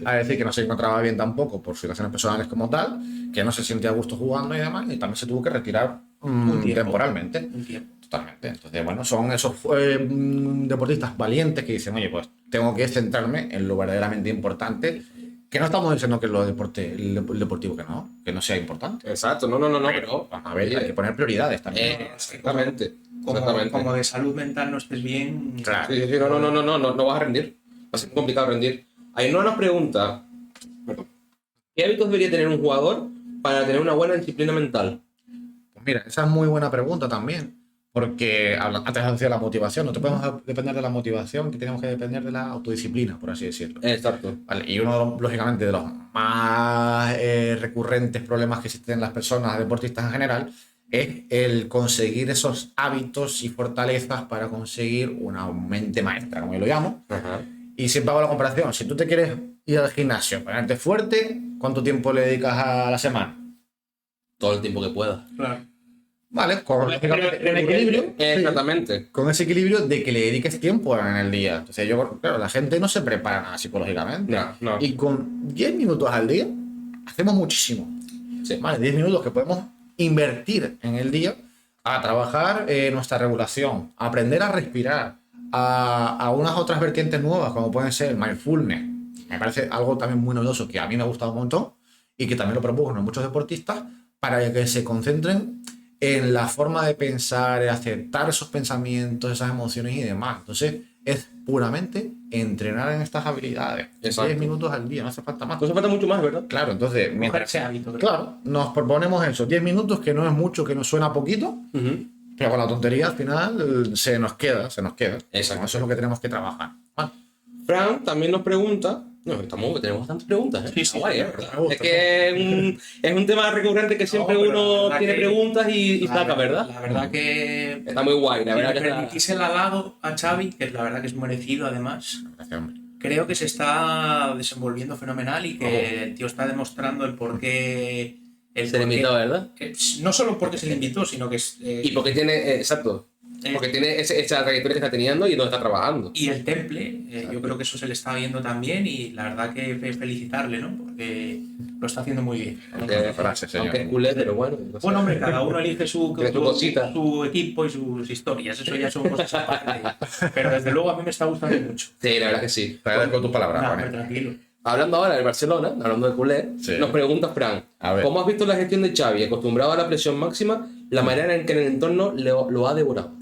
A decir que no se encontraba bien tampoco por situaciones personales como tal, que no se sentía a gusto jugando y demás, y también se tuvo que retirar Un tiempo. temporalmente. Un tiempo. Totalmente. Entonces, bueno, son esos deportistas valientes que dicen, oye, pues tengo que centrarme en lo verdaderamente importante, que no estamos diciendo que el deportivo que no sea importante. Exacto, no, Pero, vamos a ver, hay que poner prioridades también. Exactamente. Como de salud mental no estés bien... Claro. Sí, no vas a rendir. Va a ser complicado rendir. Ainhoa nos pregunta, ¿qué hábitos debería tener un jugador para tener una buena disciplina mental? Pues mira, esa es muy buena pregunta también, porque antes decía la motivación, no te podemos depender de la motivación, que tenemos que depender de la autodisciplina, por así decirlo. Exacto. Vale, y uno, lógicamente, de los más recurrentes problemas que existen en las personas, deportistas en general, es el conseguir esos hábitos y fortalezas para conseguir una mente maestra, como yo lo llamo. Ajá. Y siempre hago la comparación. Si tú te quieres ir al gimnasio, ponerte fuerte, ¿cuánto tiempo le dedicas a la semana? Todo el tiempo que pueda. Claro. Vale, con equilibrio. Exactamente. Sí, con ese equilibrio de que le dediques tiempo en el día. Entonces, claro, la gente no se prepara nada psicológicamente. No. Y con 10 minutos al día hacemos muchísimo. Sí. Vale, 10 minutos que podemos invertir en el día a trabajar nuestra regulación, a aprender a respirar, a unas otras vertientes nuevas, como pueden ser el mindfulness. Me parece algo también muy novedoso que a mí me ha gustado un montón. y que también lo promueven muchos deportistas para que se concentren en la forma de pensar, en aceptar esos pensamientos, esas emociones y demás. Entonces, es puramente entrenar en estas habilidades. Exacto. 10 minutos al día, no hace falta más. No hace falta mucho más, ¿verdad? Claro, entonces, Coger mientras, ese hábito, creo. claro, nos proponemos eso, 10 minutos, que no es mucho, que nos suena poquito, pero con la tontería al final se nos queda. Exacto. Eso es lo que tenemos que trabajar. Vale. Fran también nos pregunta. No, tenemos bastantes preguntas, ¿eh? Sí, sí, Guay, sí, ¿eh? verdad. Me gusta, Es que es un tema recurrente que siempre No, pero la uno verdad tiene que- preguntas y saca, ¿verdad? La verdad que... Está muy guay, la Si verdad me que está... permitís el halago a Xavi, que la verdad que es merecido además, Gracias, hombre. creo que se está desenvolviendo fenomenal y que el tío está demostrando el por qué... Se le invitó, ¿verdad? No solo porque se le invitó, sino que es... Y porque tiene, exacto, porque tiene esa trayectoria que está teniendo y donde está trabajando. Y el temple, yo creo que eso se le está viendo también y la verdad que felicitarle, ¿no? Porque lo está haciendo muy bien. Gracias, señor. Aunque es culé, pero bueno. no sé. Bueno, hombre, cada uno elige su cosita. su equipo y sus historias, eso ya son cosas aparte. Pero desde luego a mí me está gustando mucho. Sí, la verdad que sí. Te agradezco tus palabras, Nada, Juan. hombre, tranquilo. Hablando ahora del Barcelona, hablando de culé, Sí. nos pregunta Fran, A ver. ¿cómo has visto la gestión de Xavi? Acostumbrado a la presión máxima, la manera en que el entorno lo ha devorado.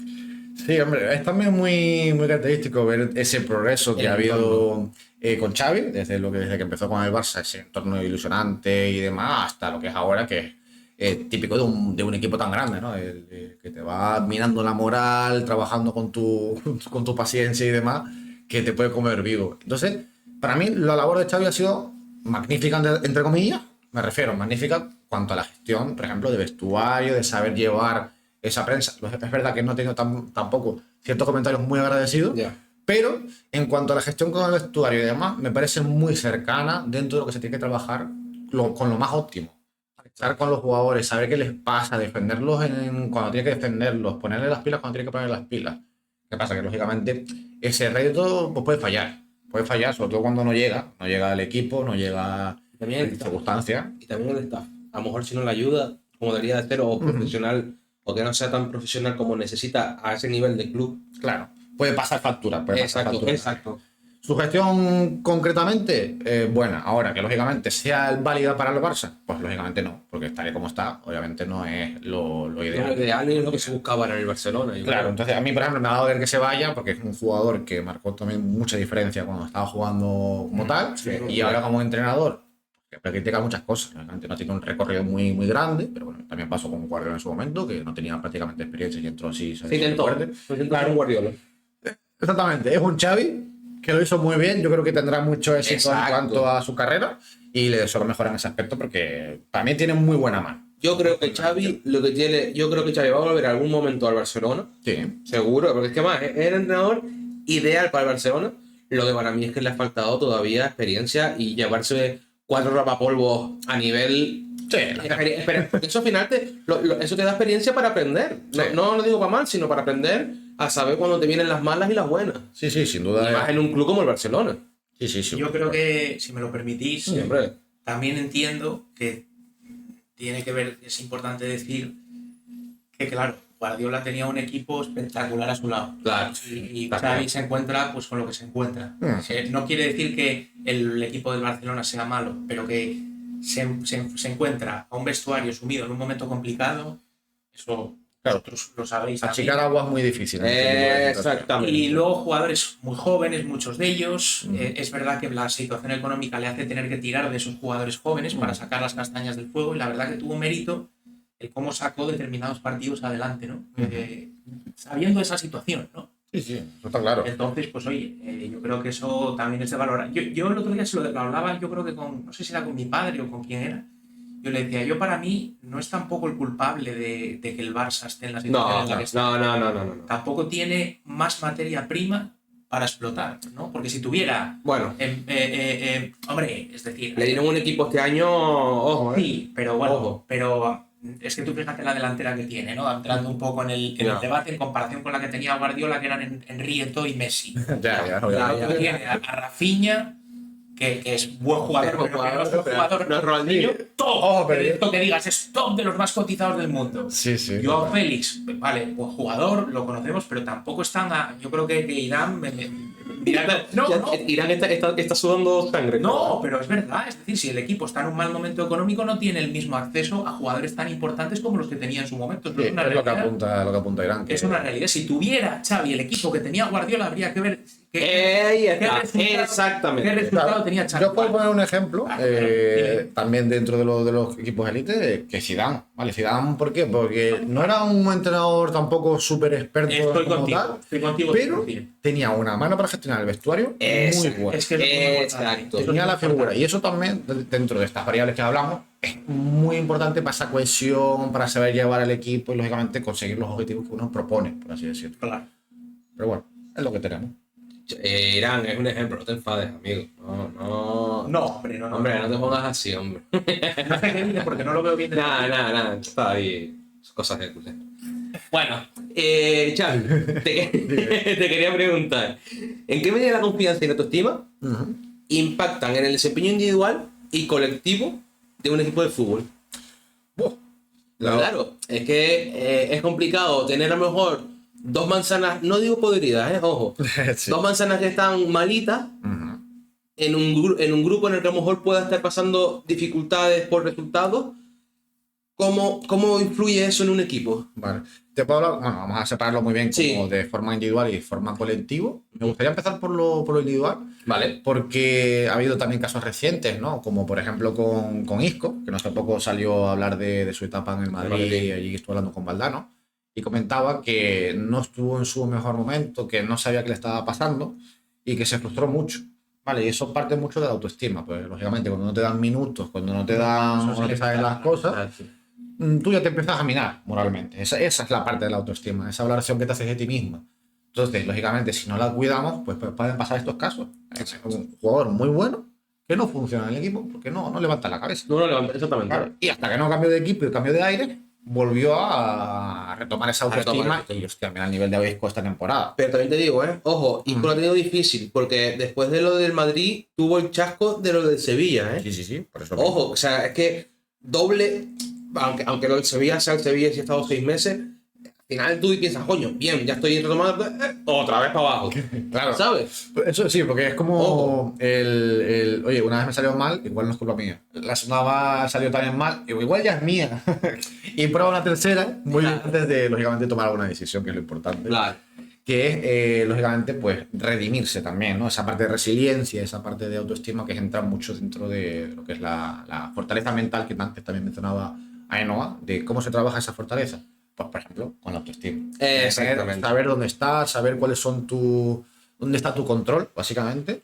Sí, hombre, es también muy característico ver ese progreso que El ha habido con Xavi, desde que empezó con el Barça, ese entorno ilusionante y demás, hasta lo que es ahora, que es típico de un equipo tan grande, ¿no? Que te va minando la moral, trabajando con con tu paciencia y demás, que te puede comer vivo. Entonces, para mí, la labor de Xavi ha sido magnífica, entre comillas, me refiero, magnífica cuanto a la gestión, por ejemplo, de vestuario, de saber llevar esa prensa. Es verdad que no he tenido tampoco ciertos comentarios muy agradecidos, Ya. pero en cuanto a la gestión con el vestuario y demás, me parece muy cercana dentro de lo que se tiene que trabajar con lo más óptimo. Estar con los jugadores, saber qué les pasa, defenderlos cuando tiene que defenderlos, ponerle las pilas cuando tiene que ponerle las pilas. ¿Qué pasa? Que lógicamente ese reto pues, puede fallar, sobre todo cuando no llega el equipo, no llega También el en staff. circunstancias. Y también el staff. A lo mejor si no le ayuda, como debería de ser, o profesional, o que no sea tan profesional como necesita a ese nivel de club. Claro, puede pasar factura. Exacto. Su gestión concretamente, buena. Ahora, que lógicamente sea válida para el Barça, pues lógicamente no, porque tal y como está, obviamente no es lo Lo ideal. ideal es lo que se buscaba en el Barcelona. yo Claro, creo. entonces a mí, por ejemplo, me ha dado ver que se vaya, porque es un jugador que marcó también mucha diferencia cuando estaba jugando como tal, sí, y ahora como entrenador, que critica muchas cosas. Lógicamente no tiene un recorrido muy grande, pero bueno, también pasó con Guardiola en su momento, que no tenía prácticamente experiencia y entró así. Se intentó. fuerte. Se intentó ser un Guardiola. Exactamente, es un Xavi que lo hizo muy bien, yo creo que tendrá mucho éxito en Exacto. cuanto a su carrera y le deseo lo mejor en ese aspecto porque para mí tiene muy buena mano. Yo creo que Xavi va a volver en algún momento al Barcelona, Sí, seguro, porque es que más, es el entrenador ideal para el Barcelona. Lo que para mí es que le ha faltado todavía experiencia y llevarse 4 rapapolvos a nivel. sí, Porque eso al final eso te da experiencia para aprender. Sí. No lo digo para mal, sino para aprender a saber cuando te vienen las malas y las buenas. sí, sin Y duda. más en un club como el Barcelona. Sí. Yo creo que, si me lo permitís, Siempre. también entiendo que tiene que ver, es importante decir que, claro, Guardiola tenía un equipo espectacular a su lado. Claro. Y Está Xavi claro. se encuentra pues con lo que se encuentra. No quiere decir que el equipo del Barcelona sea malo, pero que se encuentra a un vestuario sumido en un momento complicado. Eso Claro. vosotros lo sabéis. Achicar también. agua es muy difícil. en este tipo de situaciones. Exactamente. Y luego jugadores muy jóvenes, muchos de ellos. Es verdad que la situación económica le hace tener que tirar de esos jugadores jóvenes para sacar las castañas del fuego y la verdad que tuvo mérito el cómo sacó determinados partidos adelante, ¿no? Sabiendo esa situación, ¿no? Sí, eso está claro. Entonces, pues oye, yo creo que eso también es de valorar. Yo el otro día se lo hablaba, yo creo que no sé si era con mi padre o con quién era. Yo le decía, yo para mí no es tampoco el culpable de que el Barça esté en la situación en la que está. No. Tampoco tiene más materia prima para explotar, ¿no? Porque si tuviera, Bueno, hombre, es decir, le dieron un equipo este año, ojo, sí, pero bueno, Ojo. pero es que tú fíjate la delantera que tiene, ¿no? Entrando un poco en el Ya. debate en comparación con la que tenía Guardiola, que eran Henry, Eto'o y Messi. Ya, Ya, Tú tienes a Rafinha, que es buen jugador, Es buen pero que no jugador, es un pero jugador no es Ronaldinho. top, Ojo, pero- esto que digas es top de los más cotizados del mundo. Sí, sí. Joao Félix, vale, buen jugador, lo conocemos, pero tampoco están yo creo que Irán no, Ya, no, Irán está sudando sangre. no, pero es verdad, es decir, si el equipo está en un mal momento económico no tiene el mismo acceso a jugadores tan importantes como los que tenía en su momento. Eso Sí, es una es lo que realidad. apunta Irán. Que Es una realidad. Si tuviera Xavi el equipo que tenía Guardiola, habría que ver Ahí está, qué exactamente. resultado tenía Xavi. Yo puedo poner un ejemplo, Dime. también dentro de los equipos élite, que Zidane. ¿Vale? Zidane, ¿por qué? Porque no era un entrenador tampoco súper experto Estoy como contigo, tal, estoy contigo. pero 100%. tenía una mano para gestionar el vestuario muy buena. Es que es muy importante. Exacto. Eso Tenía es la muy figura. importante. Y eso también, dentro de estas variables que hablamos, es muy importante para esa cohesión, para saber llevar al equipo y, lógicamente, conseguir los objetivos que uno propone, por así decirlo. Claro. Pero bueno, es lo que tenemos. Irán es un ejemplo, no te enfades, amigo. No. No, hombre, no. Hombre, no te pongas así, hombre. No sé qué dices porque no lo veo bien. Nada, está ahí. Cosas de culé. Bueno, Xavi, te quería preguntar, ¿en qué medida la confianza y la autoestima impactan en el desempeño individual y colectivo de un equipo de fútbol? Claro, es que es complicado tener a lo mejor dos manzanas, no digo podridas, ojo, Sí. dos manzanas que están malitas Ujú. en un grupo en el que a lo mejor pueda estar pasando dificultades por resultados. ¿Cómo influye eso en un equipo? Vale. Te puedo hablar, bueno, vamos a separarlo muy bien Sí. como de forma individual y de forma colectiva. Me gustaría empezar por lo individual, Vale. porque ha habido también casos recientes, ¿no? Como por ejemplo con Isco, que no hace poco salió a hablar de su etapa en el Madrid, Madrid. y allí estuvo hablando con Valdano, y comentaba que no estuvo en su mejor momento, que no sabía qué le estaba pasando y que se frustró mucho. Vale, y eso parte mucho de la autoestima, pues lógicamente cuando no te dan minutos, cuando no te dan, Eso no te le saben pasa las a cosas, tú ya te empiezas a minar moralmente. Esa es la parte de la autoestima, esa valoración que te haces de ti misma. Entonces, lógicamente, si no la cuidamos, pues pueden pasar estos casos. Es un jugador muy bueno que no funciona en el equipo porque no levanta la cabeza. No lo levanta, exactamente. Claro, y hasta que no cambió de equipo y cambió de aire, volvió a retomar esa autoestima. Y hostia, mira el nivel de Isco esta temporada. Pero también te digo, ojo, Isco lo ha tenido difícil, porque después de lo del Madrid tuvo el chasco de lo del Sevilla, Sí, por eso. Ojo, o sea, es que doble, aunque lo del Sevilla sea el Sevilla y si ha estado 6 meses, al final tú piensas, coño, bien, ya estoy retomando, otra vez para abajo, Claro. ¿sabes? Eso sí, porque es como Ojo. oye, una vez me salió mal, igual no es culpa mía. La segunda vez salió también mal, igual ya es mía. Y prueba una tercera, muy bien, antes de, lógicamente, tomar alguna decisión, que es lo importante. Claro. Que es, lógicamente, pues redimirse también, ¿no? Esa parte de resiliencia, esa parte de autoestima que entra mucho dentro de lo que es la fortaleza mental que antes también mencionaba Ainhoa, de cómo se trabaja esa fortaleza. Pues, por ejemplo, con la autoestima. Exactamente. Saber dónde estás, saber cuáles son dónde está tu control, básicamente.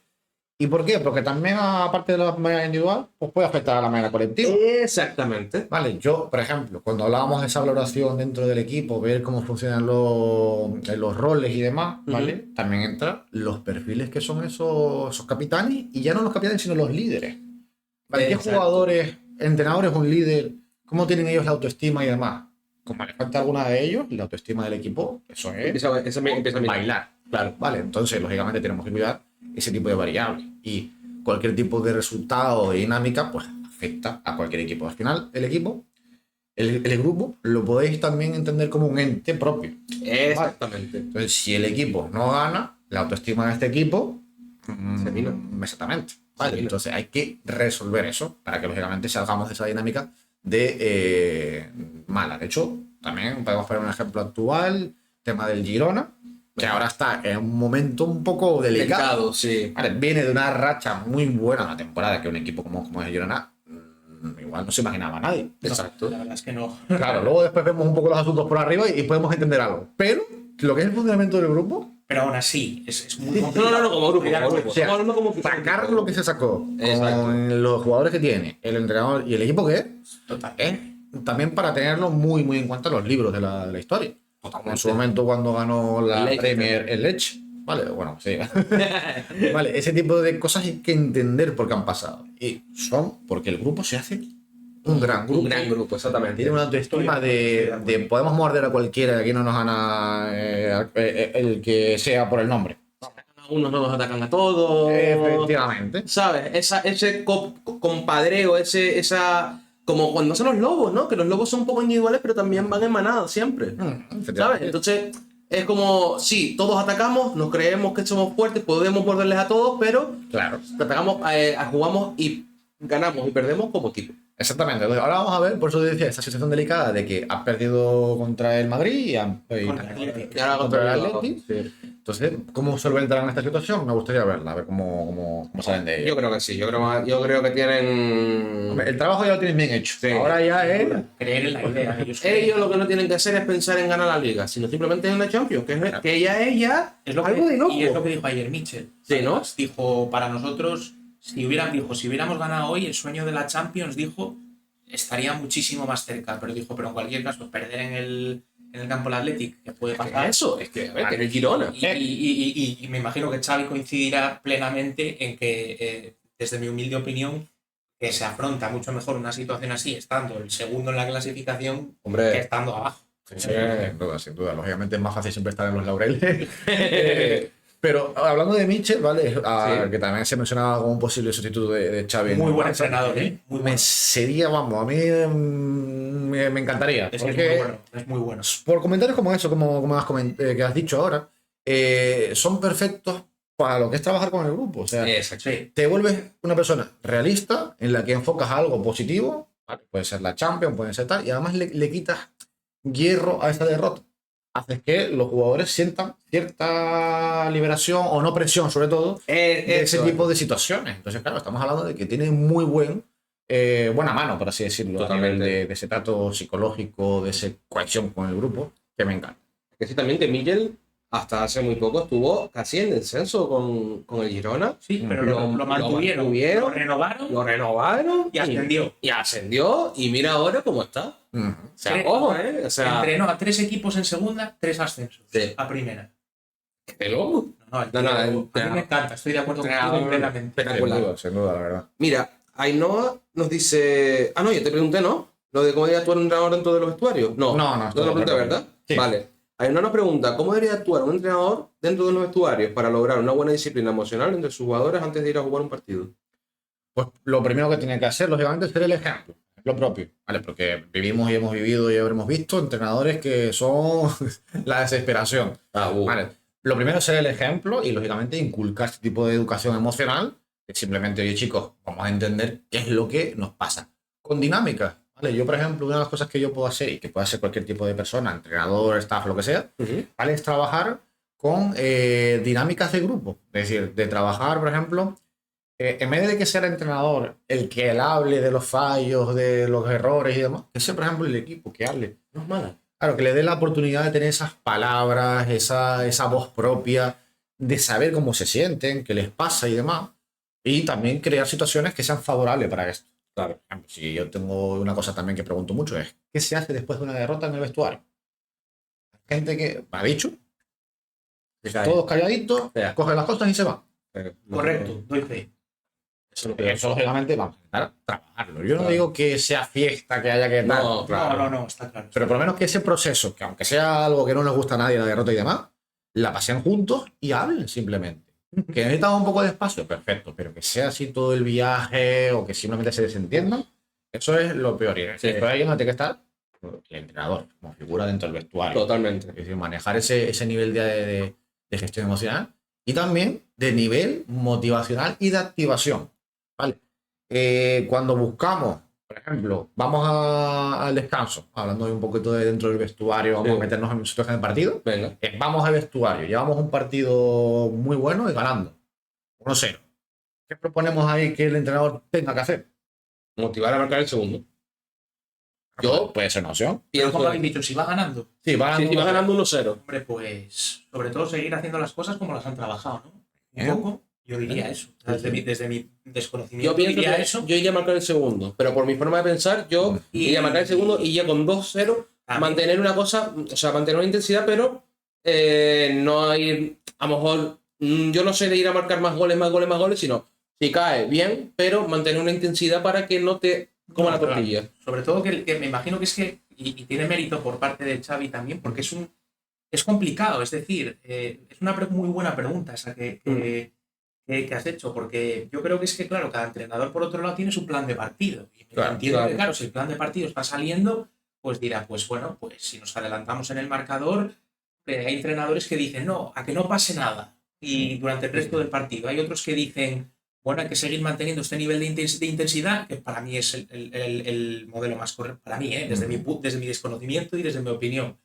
¿Y por qué? Porque también, aparte de la manera individual, pues puede afectar a la manera colectiva. Exactamente. Vale, yo, por ejemplo, cuando hablábamos de esa valoración dentro del equipo, ver cómo funcionan los roles y demás, ¿vale? También entran los perfiles que son esos capitanes, y ya no los capitanes, sino los líderes. ¿Vale? ¿Qué Exacto. jugadores, entrenadores, un líder, cómo tienen ellos la autoestima y demás? Como le falta a alguna de ellos, la autoestima del equipo, eso es Empieza a mirar. bailar. Claro. Vale, entonces, lógicamente, tenemos que cuidar ese tipo de variables. Y cualquier tipo de resultado o de dinámica, pues afecta a cualquier equipo. Al final, el equipo, el grupo, lo podéis también entender como un ente propio. Exactamente. Entonces, si el equipo no gana, la autoestima de este equipo Se vino. exactamente. Vale, Se vino. entonces hay que resolver eso para que lógicamente salgamos de esa dinámica de mala. De hecho, también podemos poner un ejemplo actual, tema del Girona, que ahora está en un momento un poco delicado. Sí. Vale, viene de una racha muy buena una temporada que un equipo como es el Girona igual no se imaginaba nadie. Exacto. La verdad es que no. Claro, luego después vemos un poco los asuntos por arriba y podemos entender algo. Pero lo que es el funcionamiento del grupo, Pero aún así, es muy No, complicado. como grupo. o sea, Estamos hablando como sacar lo que se sacó Exacto. con los jugadores que tiene, el entrenador y el equipo que es, Total. también para tenerlo muy, muy en cuenta en los libros de la historia. Como en su momento cuando ganó la Leche. Premier el Leche. Vale, bueno, sí. Vale, ese tipo de cosas hay que entender por qué han pasado. Y son porque el grupo se hace un gran grupo. Un gran grupo, exactamente. Tiene una autoestima de podemos morder a cualquiera y aquí no nos gana el que sea por el nombre. A unos no nos atacan a todos. Efectivamente. ¿Sabes? Ese compadreo, como cuando son los lobos, ¿no? Que los lobos son un poco individuales, pero también van en manada siempre. ¿Sabes? Entonces, es como, sí, todos atacamos, nos creemos que somos fuertes, podemos morderles a todos, pero Claro. atacamos, jugamos y ganamos y perdemos como equipo. Exactamente. Entonces, ahora vamos a ver, por eso decía, esta situación delicada de que has perdido contra el Madrid y Contra el Athletic. Y ahora contra el Bilbao. Atleti. Sí. Entonces, ¿cómo solventarán esta situación? Me gustaría verla, a ver cómo salen de ella. Yo creo que sí, yo creo que tienen... Hombre, el trabajo ya lo tienes bien hecho. Sí. Ahora ya es... Creer en la idea. Ellos lo que no tienen que hacer es pensar en ganar la liga, sino simplemente en la Champions, que ya es Es lo algo de loco. y es lo que dijo ayer Mitchell. Sí, ¿no? Además, dijo, para nosotros, si hubiéramos ganado hoy, el sueño de la Champions, dijo, estaría muchísimo más cerca. Pero dijo, pero en cualquier caso, perder en el campo del Athletic, que puede pasar. Eso, es que, a ver, que en el Girona. Y me imagino que Xavi coincidirá plenamente en que, desde mi humilde opinión, que se afronta mucho mejor una situación así, estando el segundo en la clasificación, que Hombre, estando abajo. Sí, sin duda, sin duda. Lógicamente es más fácil siempre estar en los laureles. Pero hablando de Mitchell, ¿vale? Sí. Que también se mencionaba como un posible sustituto de Xavi. Muy buen Barça. entrenador, ¿eh? Muy bueno. Sería, vamos, a mí me encantaría. Es porque muy bueno, es muy bueno. por comentarios como eso, que has dicho ahora, son perfectos para lo que es trabajar con el grupo. O sea, exacto. Sí, te vuelves una persona realista en la que enfocas algo positivo, ¿vale? Puede ser la Champions, puede ser tal, y además le quitas hierro a esta derrota. Haces que los jugadores sientan cierta liberación o no presión, sobre todo, de ese tipo de situaciones. Entonces, claro, estamos hablando de que tiene muy buena mano, por así decirlo, Totalmente. a nivel de ese trato psicológico, de esa cohesión con el grupo, que me encanta. Que sí, también que Miguel hasta hace muy poco estuvo casi en descenso con el Girona. sí, pero Lo lo mantuvieron, mantuvieron, lo renovaron Lo renovaron y ascendió. Y ascendió. Y mira ahora cómo está. Ujú. O sea, Tres- ojo, ¿eh? O sea, Entrenó a 3 equipos en segunda, 3 ascensos Sí. a primera. qué loco. No, No, no, a mí me encanta, estoy de acuerdo contigo entrenador completamente. espectacular. Sin duda, la verdad. Mira, Ainhoa nos dice. Ah, no, yo te pregunté, ¿no? Lo de cómo debería actuar un entrenador dentro de los vestuarios. No, No, no te lo pregunté, ¿verdad? Sí. Vale. Ainhoa nos pregunta: ¿cómo debería actuar un entrenador dentro de los vestuarios para lograr una buena disciplina emocional entre sus jugadores antes de ir a jugar un partido? Pues lo primero que tiene que hacer, lógicamente, es ser el ejemplo, lo propio, ¿vale? Porque vivimos y hemos vivido y habremos visto entrenadores que son la desesperación, ¿vale? Lo primero es ser el ejemplo y, lógicamente, inculcar este tipo de educación emocional, que simplemente, oye, chicos, vamos a entender qué es lo que nos pasa. Con dinámicas, ¿vale? Yo, por ejemplo, una de las cosas que yo puedo hacer y que puede hacer cualquier tipo de persona, entrenador, staff, lo que sea, Ujú. ¿vale? Es trabajar con dinámicas de grupo. Es decir, de trabajar, por ejemplo, en vez de que sea el entrenador el que él hable de los fallos, de los errores y demás, que sea, por ejemplo, el equipo que hable. No es mala. Claro, que le dé la oportunidad de tener esas palabras, esa voz propia, de saber cómo se sienten, qué les pasa y demás. Y también crear situaciones que sean favorables para esto. Claro, por ejemplo, si yo tengo una cosa también que pregunto mucho es, ¿qué se hace después de una derrota en el vestuario? Hay gente que me ha dicho, todos calladitos, Ya. cogen las cosas y se van. Correcto, doy fe. Eso, lógicamente, vamos a intentar trabajarlo. Yo no digo que sea fiesta, que haya que tal. No, claro. No, está claro. Pero por lo menos que ese proceso, que aunque sea algo que no les gusta a nadie, la derrota y demás, la pasen juntos y hablen simplemente. Que necesitan un poco de espacio, perfecto, pero que sea así todo el viaje o que simplemente se desentiendan, eso es lo peor. Y Sí. después ahí es donde tiene que estar el entrenador, como figura dentro del vestuario. Totalmente. Es decir, manejar ese nivel de gestión emocional y también de nivel motivacional y de activación. ¿Vale? Cuando buscamos, por ejemplo, vamos al descanso, hablando de un poquito de dentro del vestuario, vamos Sí. a meternos en situación de partido. Venga. Vamos al vestuario, llevamos un partido muy bueno y ganando 1-0. ¿Qué proponemos ahí que el entrenador tenga que hacer? Motivar a marcar el segundo. Yo Puede ser una opción. Pero pienso como que habéis dicho, si va ganando, Sí, va si vas ganando 1-0. hombre, pues sobre todo seguir haciendo las cosas como las han trabajado, ¿no? Un ¿Eh? poco, yo diría eso. Desde mi desconocimiento Yo pienso diría que eso. yo iría a marcar el segundo, pero por mi forma de pensar, yo Y- iría a marcar el segundo y ya con 2-0 También. mantener una cosa, o sea, mantener una intensidad, pero no ir, a lo mejor, yo no sé de ir a marcar más goles, sino si cae bien, pero mantener una intensidad para que no te coma la Claro. tortilla. Sobre todo que me imagino que es que, y tiene mérito por parte de Xavi también, porque es un es complicado, es decir, es una muy buena pregunta esa que has hecho, porque yo creo que es que, claro, cada entrenador por otro lado tiene su plan de partido. Y Claro, entiendo claro. que, claro, si el plan de partido está saliendo, pues dirá, pues bueno, pues si nos adelantamos en el marcador, hay entrenadores que dicen, no, a que no pase nada y durante el resto del partido. Hay otros que dicen, bueno, hay que seguir manteniendo este nivel de intensidad, que para mí es el modelo más correcto, para mí, desde mi desconocimiento y desde mi opinión,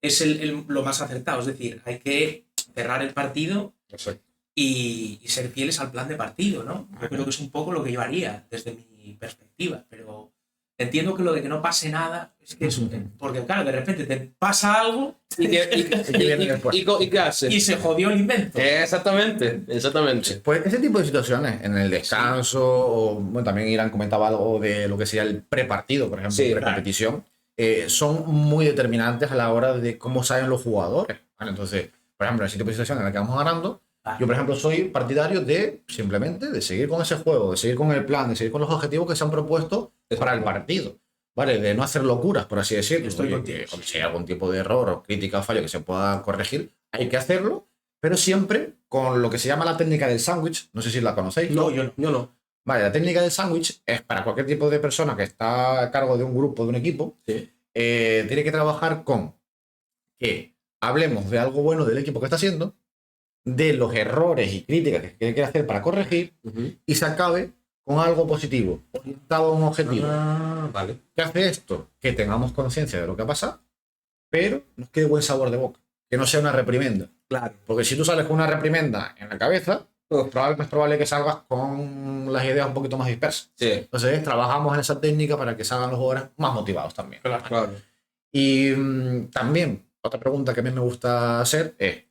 es lo más acertado. Es decir, hay que cerrar el partido Exacto. y ser fieles al plan de partido, ¿no? Yo creo que es un poco lo que yo haría desde mi perspectiva, pero entiendo que lo de que no pase nada es que es, porque claro, de repente te pasa algo ¿Y qué hace? y se jodió el invento. Exactamente. Pues ese tipo de situaciones, en el descanso, o bueno, también Irán comentaba algo de lo que sería el prepartido, por ejemplo, Sí, precompetición, son muy determinantes a la hora de cómo salen los jugadores, ¿vale? Entonces, por ejemplo, en ese tipo de situaciones en la que vamos ganando, yo, por ejemplo, soy partidario de simplemente de seguir con ese juego, de seguir con el plan, de seguir con los objetivos que se han propuesto para el partido, ¿vale? De no hacer locuras, por así decirlo. Estoy Oye, contigo. que si hay algún tipo de error o crítica o fallo que se pueda corregir, hay que hacerlo, pero siempre con lo que se llama la técnica del sándwich. No sé si la conocéis. No, yo no. Vale, la técnica del sándwich es para cualquier tipo de persona que está a cargo de un grupo, de un equipo, Sí. Tiene que trabajar con que hablemos de algo bueno del equipo que está haciendo, de los errores y críticas que quiere hacer para corregir, y se acabe con algo positivo, orientado a un objetivo. Vale. ¿Qué hace esto? Que tengamos conciencia de lo que ha pasado, pero nos quede buen sabor de boca, que no sea una reprimenda. Claro. Porque si tú sales con una reprimenda en la cabeza, es probable que salgas con las ideas un poquito más dispersas. Sí. Entonces, trabajamos en esa técnica para que salgan los jugadores más motivados también. Claro. Y también, otra pregunta que a mí me gusta hacer es,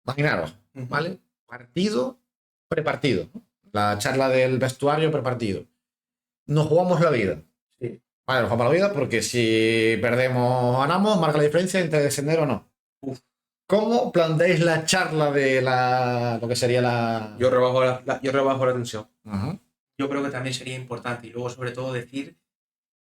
imaginaros, ¿vale? Partido, prepartido, ¿no? La charla del vestuario prepartido. Nos jugamos la vida. Sí. Vale, nos jugamos la vida porque si perdemos o ganamos, marca la diferencia entre descender o no. ¿Cómo planteáis la charla de lo que sería la... Yo rebajo la tensión. Yo creo que también sería importante y luego sobre todo decir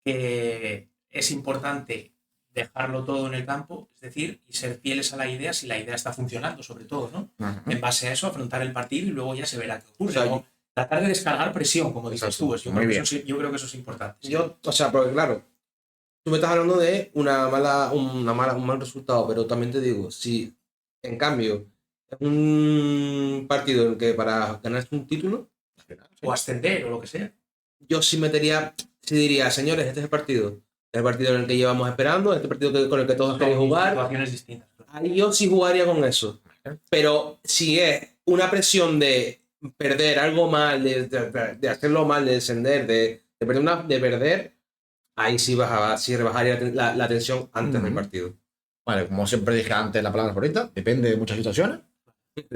que es importante dejarlo todo en el campo, es decir, y ser fieles a la idea si la idea está funcionando, sobre todo, ¿no? En base a eso, afrontar el partido y luego ya se verá qué ocurre. O sea, ¿no? Tratar de descargar presión, como dices tú. Yo creo que eso es importante. O sea, porque claro, tú me estás hablando de un mal resultado, pero también te digo, si en cambio es un partido en el que para ganarse un título O ascender o lo que sea. yo sí diría, señores, este es el partido en el que llevamos esperando, este partido con el que todos queréis jugar. Situaciones distintas. Ahí yo sí jugaría con eso. Pero si es una presión de perder algo mal, de hacerlo mal, de descender, de perder, ahí sí rebajaría la tensión antes del partido. Vale, como siempre dije antes, la palabra favorita, depende de muchas situaciones.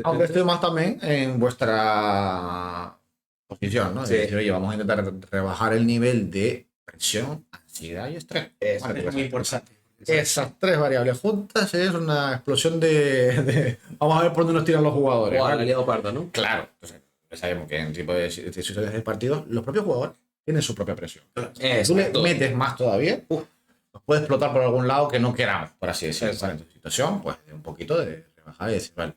Aunque estoy más también en vuestra posición, ¿no? Sí. Es decir, oye, vamos a intentar rebajar el nivel de presión, ansiedad y estrés. Vale, Es pues muy importante. esas tres variables juntas es una explosión de... Vamos a ver por dónde nos tiran los jugadores. O ¿vale? la Liga Parda, ¿no? Claro, entonces, sabemos que en tipo de situaciones de partidos, los propios jugadores tienen su propia presión. Tú le metes más todavía, nos puede explotar por algún lado que no queramos, por así decirlo. Vale, en tu situación, pues un poquito de rebajar y decir, vale,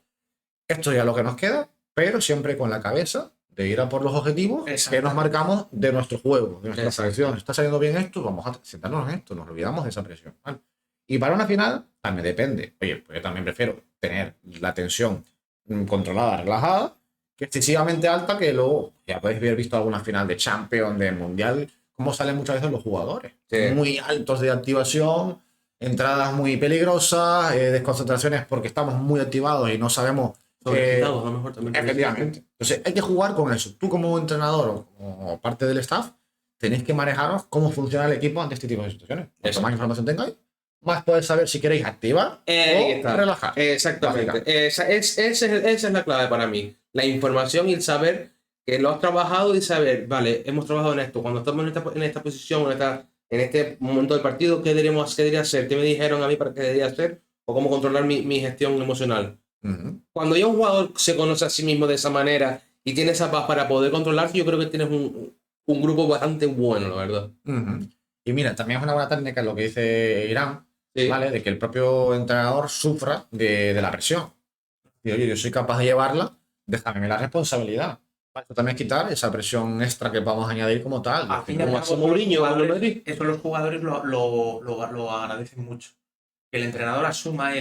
esto ya es lo que nos queda, pero siempre con la cabeza de ir a por los objetivos que nos marcamos de nuestro juego, de nuestra selección. ¿Está saliendo bien esto? Vamos a sentarnos en esto, nos olvidamos de esa presión. ¿Vale? Y para una final, también depende. Oye, pues yo también prefiero tener la tensión controlada, relajada, que excesivamente alta, que luego ya podéis haber visto alguna final de Champions, de Mundial, cómo salen muchas veces los jugadores. Sí. Muy altos de activación, entradas muy peligrosas, desconcentraciones porque estamos muy activados y no sabemos... a lo mejor también. Efectivamente. Entonces hay que jugar con eso. Tú como entrenador o como parte del staff tenéis que manejaros cómo funciona el equipo ante este tipo de situaciones. Cuanto más información tengáis, más podéis saber si queréis activar o relajar. Exactamente. Esa es la clave para mí. La información y el saber que lo has trabajado y saber, vale, hemos trabajado en esto. Cuando estamos en esta posición, en este momento del partido, ¿qué debería hacer? ¿Qué me dijeron a mí para qué debería hacer? ¿O cómo controlar mi gestión emocional? Cuando ya un jugador se conoce a sí mismo de esa manera y tiene esa paz para poder controlarse, yo creo que tienes un grupo bastante bueno, la verdad. Y mira, también es una buena técnica lo que dice Irán, Sí. ¿vale? De que el propio entrenador sufra de la presión. Y oye, yo soy capaz de llevarla, déjame la responsabilidad. Vale, esto también es quitar esa presión extra que vamos a añadir como tal. Al fin y al Como cabo, hace Mourinho con el Madrid. eso los jugadores lo agradecen mucho. Que el entrenador asuma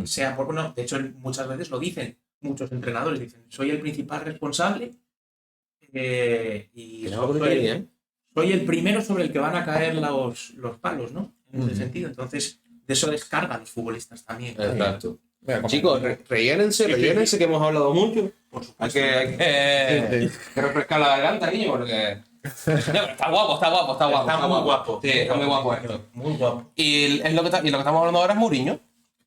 sea, bueno, de hecho muchas veces lo dicen, muchos entrenadores dicen, soy el principal responsable y soy el primero sobre el que van a caer los palos, ¿no? En ese sentido. Entonces, de eso descargan los futbolistas también. Exacto. Mira, Chicos, rellénense, que hemos hablado mucho. Por supuesto. Hay que refrescar la garganta, niño, porque... No, pero está guapo. Está muy guapo. Sí, está muy guapo esto. Muy guapo. Y lo que estamos hablando ahora es Mourinho.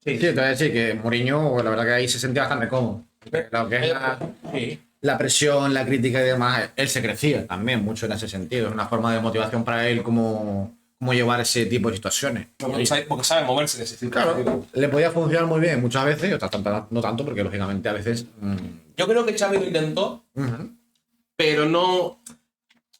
Sí, te voy a decir que Mourinho, la verdad que ahí se sentía bastante cómodo. Lo que es la presión, la crítica y demás, él se crecía también mucho en ese sentido. Es una forma de motivación para él cómo llevar ese tipo de situaciones. Porque sabe moverse de ese tipo. Claro, le podía funcionar muy bien muchas veces y otras tantas no tanto, porque lógicamente a veces... Yo creo que Xavi lo intentó, pero no...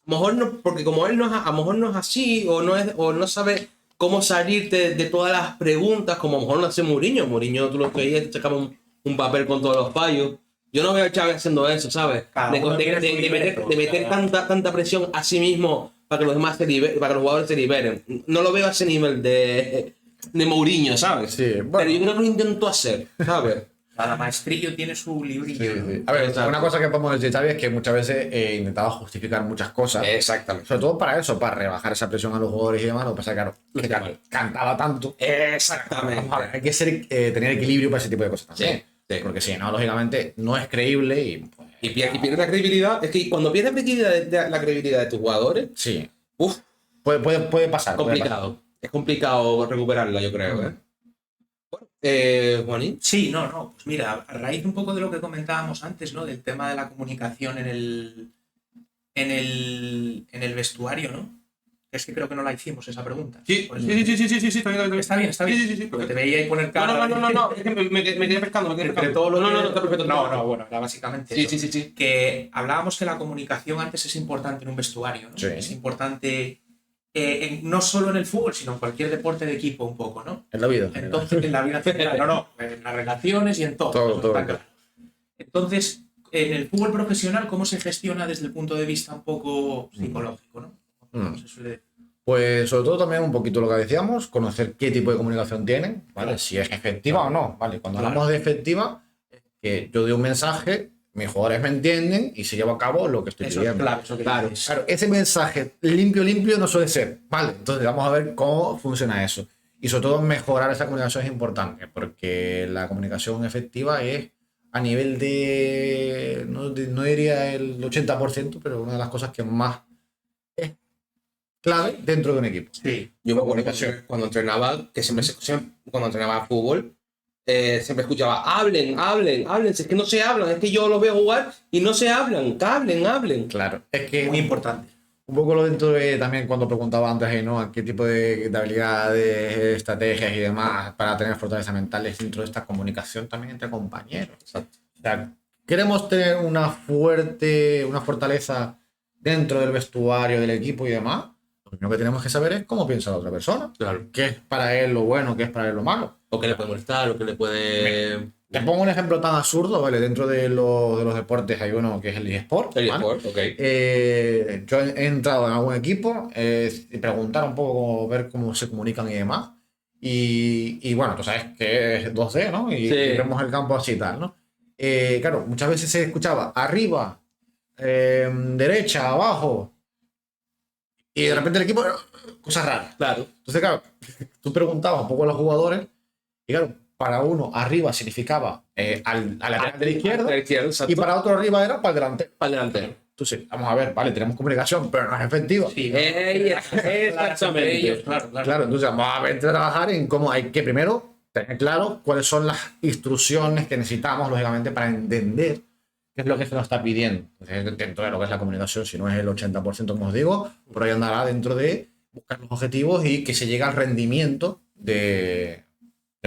A lo mejor no, porque como él no es, a lo mejor no es así, o no sabe cómo salirte de todas las preguntas, como a lo mejor lo hace Mourinho. Mourinho, tú lo veías, te sacaba un papel con todos los fallos. Yo no veo a Xavi haciendo eso, ¿sabes? De meter tanta presión a sí mismo para que los demás para que los jugadores se liberen. No lo veo a ese nivel de Mourinho, ¿sabes? Sí, bueno. Pero yo creo que lo intentó hacer, ¿sabes? Cada maestrillo tiene su librillo. Sí. A ver, una cosa que podemos decir, Xavi, es que muchas veces intentaba justificar muchas cosas. Exactamente. Sobre todo para eso, para rebajar esa presión a los jugadores y demás. Lo que pasa es que, claro, cantaba tanto. Exactamente. Hay que tener equilibrio para ese tipo de cosas también. Sí. Porque si no, lógicamente, no es creíble y... Pues, Y pierde la credibilidad. Es que cuando pierdes la credibilidad de tus jugadores, sí. uff, Puede pasar. complicado. Es complicado recuperarla, yo creo. Bueno, Juanín. Sí, no. Pues mira, a raíz un poco de lo que comentábamos antes, ¿no? Del tema de la comunicación en el vestuario, ¿no? Es que creo que no la hicimos esa pregunta. Sí. Está bien. Sí. Porque te veía ahí poner cara. No. Es que me quedé pescando. Entre todo lo No, está perfecto. No, bueno, era básicamente eso. Sí. Que hablábamos que la comunicación antes es importante en un vestuario, ¿no? Sí. Es importante no solo en el fútbol, sino en cualquier deporte de equipo un poco, ¿no? En la vida. Entonces, en la vida general, en las relaciones y en todo. Todo. Claro. Entonces, en el fútbol profesional, ¿cómo se gestiona desde el punto de vista un poco psicológico, ¿no? ¿Cómo se suele decir? Pues sobre todo también un poquito lo que decíamos, conocer qué tipo de comunicación tienen, ¿vale? Si es efectiva o no, ¿vale? Cuando hablamos de efectiva, que yo doy un mensaje, mis jugadores me entienden y se lleva a cabo lo que estoy pidiendo. Claro, ese mensaje limpio no suele ser, ¿vale? Entonces vamos a ver cómo funciona eso. Y sobre todo mejorar esa comunicación es importante, porque la comunicación efectiva es a nivel no diría el 80%, pero una de las cosas que más es clave dentro de un equipo. Sí. Yo me acuerdo que cuando entrenaba, cuando entrenaba fútbol, siempre escuchaba, hablen, si es que no se hablan, es que yo los veo jugar y no se hablan, que hablen. Claro, es que muy importante. Un poco lo dentro de también cuando preguntaba antes, ¿no? ¿A qué tipo de habilidades, estrategias y demás para tener fortaleza mentales dentro de esta comunicación también entre compañeros? Exacto. O sea, queremos tener una fortaleza dentro del vestuario, del equipo y demás. Lo primero que tenemos que saber es cómo piensa la otra persona. Claro. ¿Qué es para él lo bueno, qué es para él lo malo? O que le puede molestar, o que le puede... Te pongo un ejemplo tan absurdo, ¿vale? Dentro de los deportes hay uno que es el eSport. El ¿vale? eSport, ok. Yo he entrado en algún equipo y preguntar un poco, ver cómo se comunican y demás. Y bueno, tú sabes que es 2D, ¿no? Y vemos el campo así y tal, ¿no? Claro, muchas veces se escuchaba arriba, derecha, abajo. Y de repente el equipo, cosas raras. Claro. Entonces, claro, tú preguntabas un poco a los jugadores y claro, para uno arriba significaba al lateral de la izquierda y para otro arriba era para el delantero. Entonces, vamos a ver, vale, tenemos comunicación, pero no es efectiva. Sí, exactamente. Claro, entonces vamos a ver, trabajar en cómo hay que primero tener claro cuáles son las instrucciones que necesitamos, lógicamente, para entender qué es lo que se nos está pidiendo. Entonces, dentro de lo que es la comunicación, si no es el 80%, como os digo, por ahí andará dentro de buscar los objetivos y que se llegue al rendimiento de...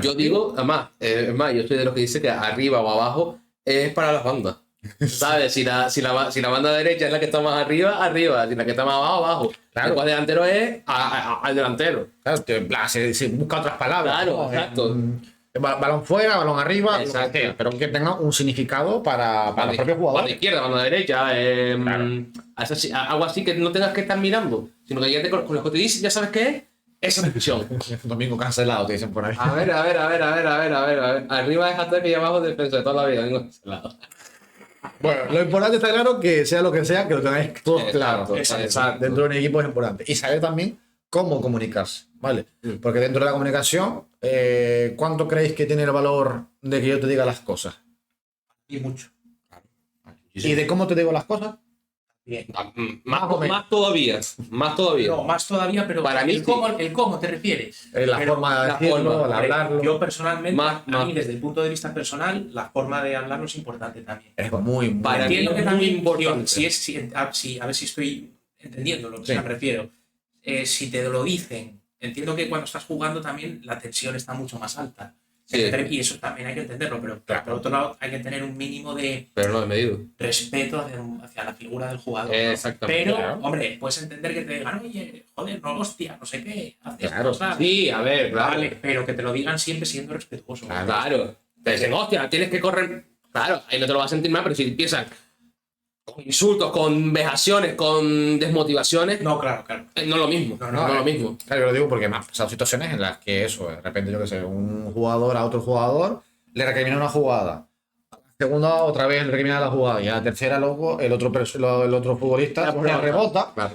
Yo digo, además, yo soy de los que dice que arriba o abajo es para las bandas. ¿Sabes? Si la banda derecha es la que está más arriba, arriba. Si la que está más abajo, abajo. Claro. El cuadro delantero es al delantero. Claro, se busca otras palabras. Claro, ¿no? exacto. Balón fuera, balón arriba, lo que Exacto. sea, pero que tenga un significado para los propios Banda jugadores. izquierda, banda derecha. Claro. Algo así que no tengas que estar mirando, sino que ya con lo que te dice, ya sabes qué es. Esa posición. Domingo cancelado, te dicen por ahí. A ver. Arriba es ataque y abajo defensa de toda la vida. Vengo a ese lado. Bueno, lo importante está claro que sea lo que sea, que lo tengáis todos Exacto, claro. exacto. Dentro de un equipo es importante. Y saber también cómo comunicarse, ¿vale? Porque dentro de la comunicación, ¿cuánto creéis que tiene el valor de que yo te diga las cosas? Y mucho. ¿Y de cómo te digo las cosas? Bien. Más o menos. Más todavía. No, más todavía, pero Para mí el cómo te refieres. La Pero forma de la decirlo, forma, el Hombre, hablarlo. yo personalmente, Más. a mí desde el punto de vista personal, la forma de hablarlo es importante también. Es muy Para mí Entiendo que es muy también, importante. a ver si estoy entendiendo lo que Sí. me refiero. Si te lo dicen, entiendo que cuando estás jugando también la tensión está mucho más alta. Sí. Y eso también hay que entenderlo, pero por otro lado hay que tener un mínimo de Pero no de medido. respeto hacia la figura del jugador. ¿no? Exactamente. Pero, Claro. hombre, puedes entender que te digan, oye, joder, no, hostia, no sé qué, haces Claro. cosas. Sí, a ver, claro. Vale, pero que te lo digan siempre siendo respetuoso. Claro. Te dicen, hostia, tienes que correr. Claro, ahí no te lo vas a sentir mal, pero si empiezan con insultos, con vejaciones, con desmotivaciones, No, claro, claro. no es lo mismo. No es lo mismo. Claro, yo lo digo porque me han pasado situaciones en las que eso, de repente, yo que sé, un jugador a otro jugador le recrimina una jugada. A la segunda, otra vez le recrimina la jugada. Y a la tercera, luego, el otro futbolista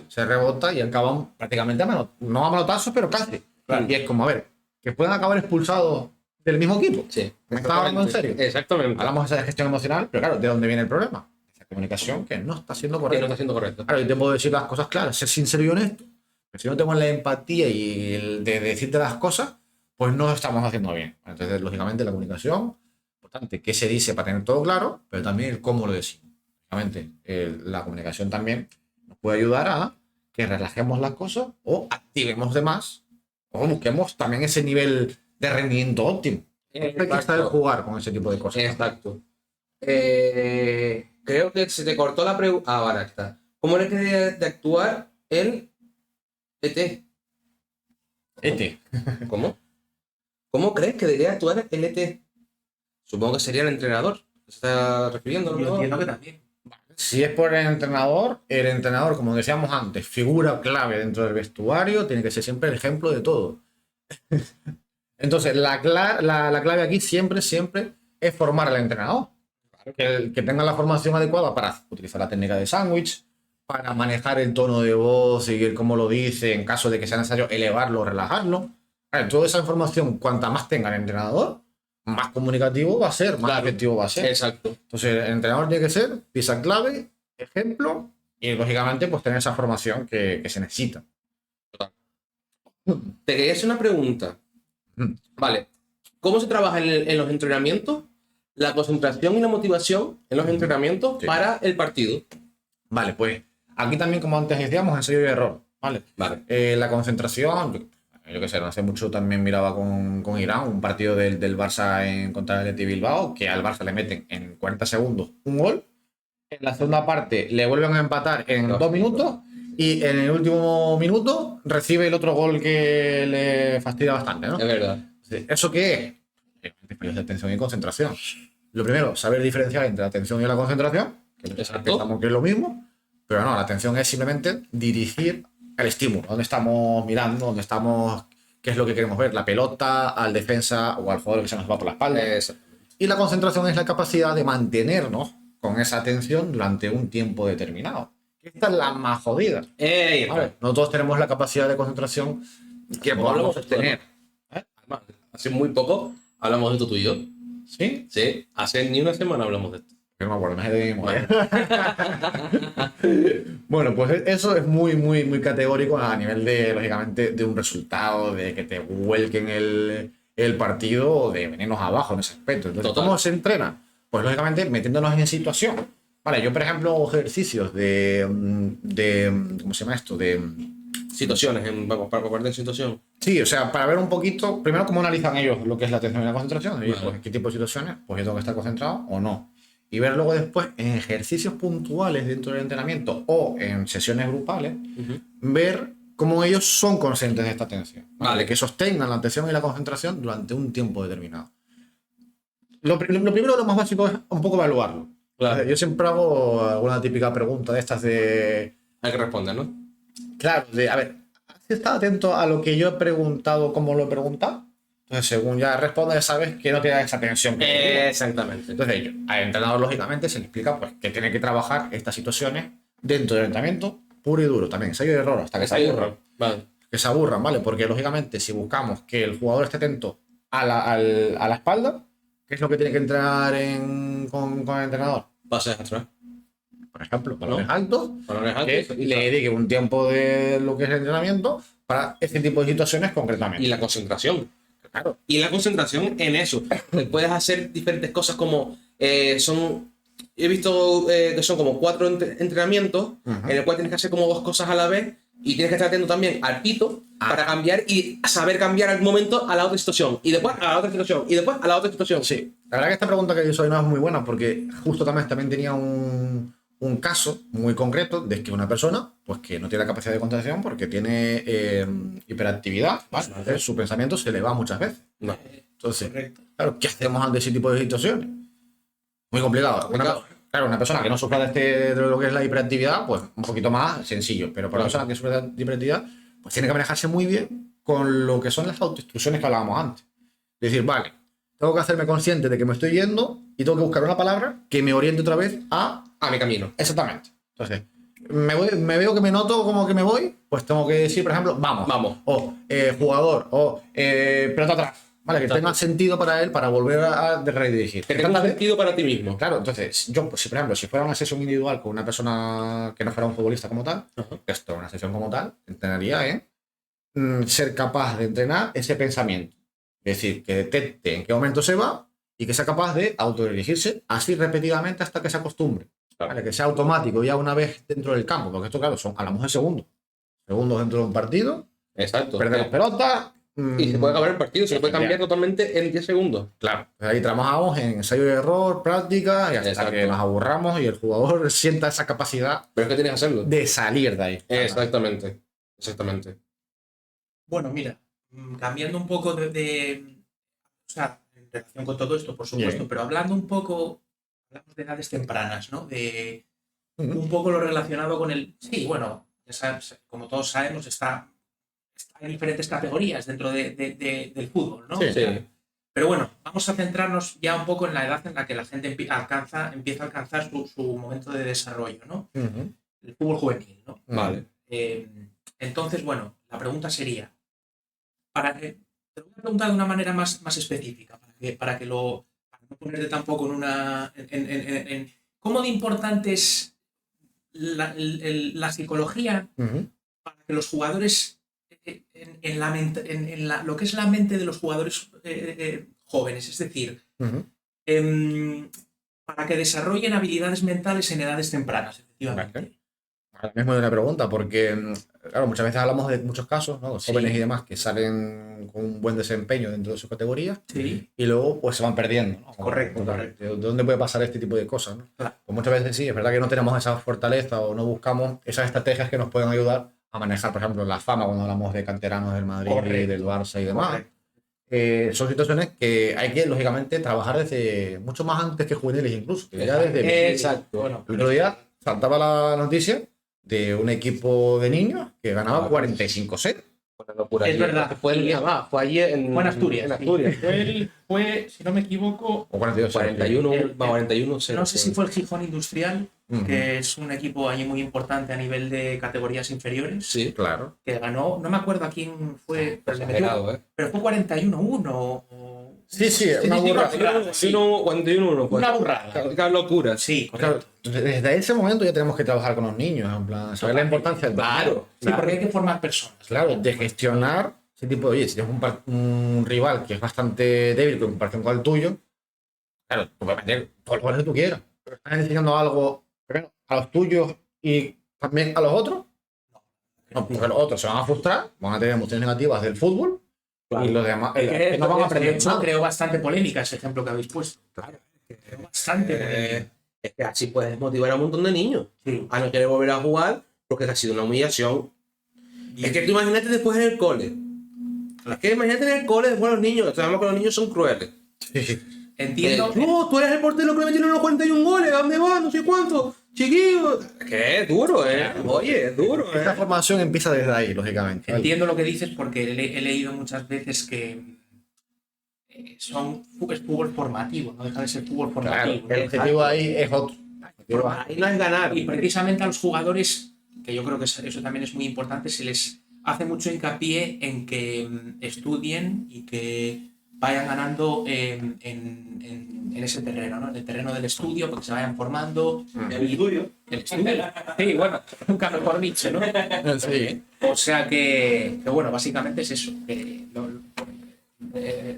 se rebota y acaban prácticamente a no a manotazos, pero casi. Claro. Y es como, a ver, que pueden acabar expulsados del mismo equipo. Sí. ¿Me estás hablando en serio? Exactamente. Hablamos de esa gestión emocional, pero claro, ¿de dónde viene el problema? Esa comunicación que no está siendo Que no correcta. está siendo correcto. Claro, yo te puedo decir las cosas claras, ser sincero y honesto. Pero si no tengo la empatía y el de decirte las cosas, pues no estamos haciendo bien. Entonces, lógicamente, la comunicación, importante, qué se dice para tener todo claro, pero también el cómo lo decimos. Lógicamente, la comunicación también nos puede ayudar a que relajemos las cosas o activemos de más o busquemos también ese nivel de rendimiento óptimo. Hay que saber jugar con ese tipo de cosas. Exacto. Creo que se te cortó la pregunta. Ahora está. ¿Cómo le quería de actuar el ET? ¿Cómo? ¿Cómo crees que debería actuar el ET? Supongo que sería el entrenador. ¿Se está refiriendo a lo Yo mejor? entiendo que también. Si es por el entrenador, como decíamos antes, figura clave dentro del vestuario, tiene que ser siempre el ejemplo de todo. Entonces, la clave aquí siempre es formar al entrenador. Que tenga la formación adecuada para utilizar la técnica de sándwich, para manejar el tono de voz, seguir como lo dice, en caso de que sea necesario elevarlo o relajarlo. Toda esa información, cuanta más tenga el entrenador, más comunicativo va a ser, más efectivo va a ser. Exacto. Entonces, el entrenador tiene que ser pieza clave, ejemplo, y lógicamente pues tener esa formación que se necesita. Te quería hacer una pregunta. Vale. ¿Cómo se trabaja en los entrenamientos la concentración y la motivación en los entrenamientos para el partido? Vale, pues aquí también, como antes decíamos, ensayo y error. Vale. La concentración, yo qué sé, no hace mucho también miraba con Irán un partido del Barça en contra el Athletic Bilbao, que al Barça le meten en 40 segundos un gol. En la segunda parte le vuelven a empatar en 2 minutos y en el último minuto recibe el otro gol que le fastidia bastante, ¿no? Es verdad. ¿Eso qué es? Periodos de atención y concentración. Lo primero, saber diferenciar entre la atención y la concentración, que pensamos que es lo mismo, pero no, la atención es simplemente dirigir el estímulo, dónde estamos mirando, dónde estamos, qué es lo que queremos ver, la pelota, al defensa o al jugador que se nos va por la espalda. Y la concentración es la capacidad de mantenernos con esa atención durante un tiempo determinado. Esta es la más jodida. ¿Vale? No todos tenemos la capacidad de concentración que podamos tener. Hace muy poco hablamos de esto tú y yo. ¿Sí? Sí, hace ni una semana hablamos de esto. No me acuerdo, me de memoria. Bueno, pues eso es muy categórico a nivel de, lógicamente, de un resultado, de que te vuelquen el partido o de venirnos abajo en ese aspecto. Entonces, ¿cómo se entrena? Pues lógicamente metiéndonos en situación. Vale, yo por ejemplo hago ejercicios de ¿cómo se llama esto? De situaciones, para ponerte en situación. Sí, o sea, para ver un poquito, primero cómo analizan ellos lo que es la atención y la concentración. Y, pues, ¿qué tipo de situaciones? Pues yo tengo que estar concentrado o no. y ver luego después en ejercicios puntuales dentro del entrenamiento o en sesiones grupales, ver cómo ellos son conscientes de esta atención. ¿Vale? Que sostengan la atención y la concentración durante un tiempo determinado. Lo primero, lo más básico es un poco evaluarlo. Claro. Yo siempre hago alguna típica pregunta de estas de... Hay que responder, ¿no? Claro, a ver, ¿has estado atento a lo que yo he preguntado, cómo lo he preguntado? Entonces, según ya respondes, ya sabes que no tiene esa tensión. Exactamente. Entonces, al entrenador, lógicamente, se le explica pues, que tiene que trabajar estas situaciones dentro del entrenamiento puro y duro también. Ensayo de error hasta que se aburran. Vale. Que se aburran, ¿vale? Porque, lógicamente, si buscamos que el jugador esté atento a la espalda, ¿qué es lo que tiene que entrenar con el entrenador? Pases atrás. Por ejemplo, balones altos, Balones que altos. le dedique un tiempo de lo que es el entrenamiento para este tipo de situaciones concretamente. Y la concentración. Claro. Y la concentración en eso. Puedes hacer diferentes cosas como he visto que son como 4 entrenamientos en el cual tienes que hacer como 2 cosas a la vez y tienes que estar atento también al pito para cambiar y saber cambiar al momento a la otra situación y después a la otra situación y después a la otra situación. Sí, la verdad que esta pregunta que yo soy no es muy buena porque justo también tenía un caso muy concreto de que una persona pues que no tiene la capacidad de concentración porque tiene hiperactividad, ¿vale? Entonces, su pensamiento se le va muchas veces. No. Entonces, claro, ¿qué hacemos ante ese tipo de situaciones? Muy complicado. Claro, una persona que no sufra de lo que es la hiperactividad, pues un poquito más sencillo, pero para una persona que sufre de hiperactividad, pues tiene que manejarse muy bien con lo que son las autoinstrucciones que hablábamos antes. Es decir, vale, tengo que hacerme consciente de que me estoy yendo y tengo que buscar una palabra que me oriente otra vez a mi camino. Exactamente. Entonces, me veo que me noto como que me voy, pues tengo que decir, por ejemplo, vamos. O jugador, o pelota atrás. Vale, que tenga sentido para él para volver a redirigir. Que tenga sentido para ti mismo. Claro, entonces, yo, pues, por ejemplo, si fuera una sesión individual con una persona que no fuera un futbolista como tal, esto, una sesión como tal, entrenaría en ser capaz de entrenar ese pensamiento. Es decir, que detecte en qué momento se va y que sea capaz de autodirigirse así repetidamente hasta que se acostumbre. Claro. ¿Vale? Que sea automático ya una vez dentro del campo, porque esto, claro, hablamos de segundos. Segundos dentro de un partido. Exacto. Perder las pelotas. Y se puede acabar el partido, se puede cambiar totalmente en 10 segundos. Claro. Pues ahí trabajamos en ensayo de error, práctica, y hasta que nos aburramos y el jugador sienta esa capacidad. Pero es que tienes que hacerlo. De salir de ahí. Exactamente. Exactamente. Bueno, mira, cambiando un poco o sea, en relación con todo esto, por supuesto, pero hablando un poco, hablamos de edades tempranas, ¿no? De un poco lo relacionado con el... Sí, bueno, ya sabes, como todos sabemos, hay diferentes categorías dentro del fútbol, ¿no? Sí, sí. Pero bueno, vamos a centrarnos ya un poco en la edad en la que la gente empieza a alcanzar su momento de desarrollo, ¿no? El fútbol juvenil, ¿no? Vale. Entonces, bueno, la pregunta sería, te lo voy a preguntar de una manera más específica, para no ponerte tampoco ¿cómo de importante es la psicología para que los jugadores, lo que es la mente de los jugadores jóvenes, es decir, para que desarrollen habilidades mentales en edades tempranas, efectivamente? Ahora mismo hay una pregunta, porque, claro, muchas veces hablamos de muchos casos, ¿no? Jóvenes y demás que salen con un buen desempeño dentro de sus categorías y luego pues se van perdiendo, ¿no? Correcto. ¿De dónde puede pasar este tipo de cosas, ¿no? Claro. Pues muchas veces sí, es verdad que no tenemos esa fortaleza o no buscamos esas estrategias que nos pueden ayudar a manejar, por ejemplo, la fama cuando hablamos de canteranos del Madrid, del Barça y demás. Son situaciones que hay que, lógicamente, trabajar desde mucho más antes que juveniles incluso. Que ya desde Exacto. Bueno, el otro día saltaba la noticia de un equipo de niños que ganaba 45 sets. Una locura. Es verdad. Fue allí en Asturias. En Asturias. Él fue, si no me equivoco, o 42, 41 0. No sé si fue el Gijón Industrial, que es un equipo allí muy importante a nivel de categorías inferiores. Sí, claro. Que ganó, no me acuerdo a quién fue, pero fue 41-1. Sí, una burrada. 41-1. Una burrada. Una locura. Sí, correcto. Desde ese momento ya tenemos que trabajar con los niños, en plan, saber la importancia del Claro, sí, porque hay que formar personas. Claro, de gestionar ese tipo de... Oye, si tienes un rival que es bastante débil en comparación con el tuyo, claro, tú puedes meter todos los goles que tú quieras. Pero estás enseñando algo primero a los tuyos y también a los otros. No, porque los otros se van a frustrar, van a tener emociones negativas del fútbol. Claro. Y los demás no van a aprender. De hecho, creo bastante polémica ese ejemplo que habéis puesto. Claro. Creo bastante polémica. Es que así puedes motivar a un montón de niños Sí. a no querer volver a jugar porque ha sido una humillación. Es que tú imagínate después en el cole. Es que imagínate en el cole después los niños. Sabemos que los niños son crueles. Entiendo. No, tú eres el portero que le metieron los 41 goles. ¿A dónde vas? No sé cuánto. Chiquillo. Es que es duro, ¿eh? Oye, es duro, ¿eh? Esta formación empieza desde ahí, lógicamente. ¿vale? Entiendo lo que dices porque he leído muchas veces que es fútbol formativo, no deja de ser fútbol Claro, formativo. el objetivo ahí es otro. Ahí no es ganar. Y precisamente a los jugadores, que yo creo que eso también es muy importante, se les hace mucho hincapié en que estudien y que vayan ganando en ese terreno, ¿no? En el terreno del estudio, porque se vayan formando. El estudio. El estudio. Sí, bueno, nunca mejor dicho, ¿no? Sí. O sea que bueno, básicamente es eso, que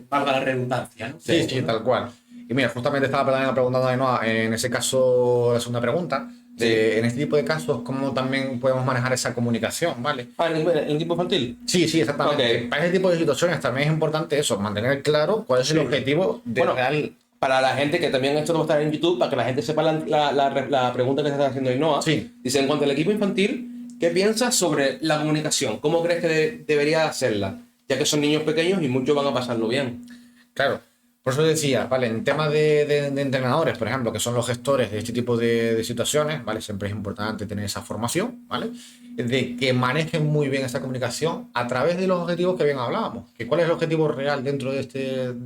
valga la redundancia, ¿no? Sí, sí, tal cual. Y mira, justamente estaba preguntando a Ainhoa, en ese caso, la segunda pregunta, en este tipo de casos, ¿cómo también podemos manejar esa comunicación, ¿vale? Ah, el equipo infantil. Sí, sí, exactamente. Ok. Para ese tipo de situaciones también es importante eso, mantener claro cuál es el objetivo de Bueno, real. Para la gente que también esto lo va a estar en YouTube, para que la gente sepa la pregunta que se está haciendo Ainhoa. Sí. Dice, en cuanto al equipo infantil, ¿qué piensas sobre la comunicación? ¿Cómo crees que debería hacerla? Ya que son niños pequeños y muchos van a pasarlo bien. Claro, por eso decía, ¿vale? En temas de entrenadores, por ejemplo, que son los gestores de este tipo de situaciones, ¿vale? Siempre es importante tener esa formación, ¿vale? De que manejen muy bien esa comunicación a través de los objetivos que bien hablábamos. Que ¿cuál es el objetivo real dentro de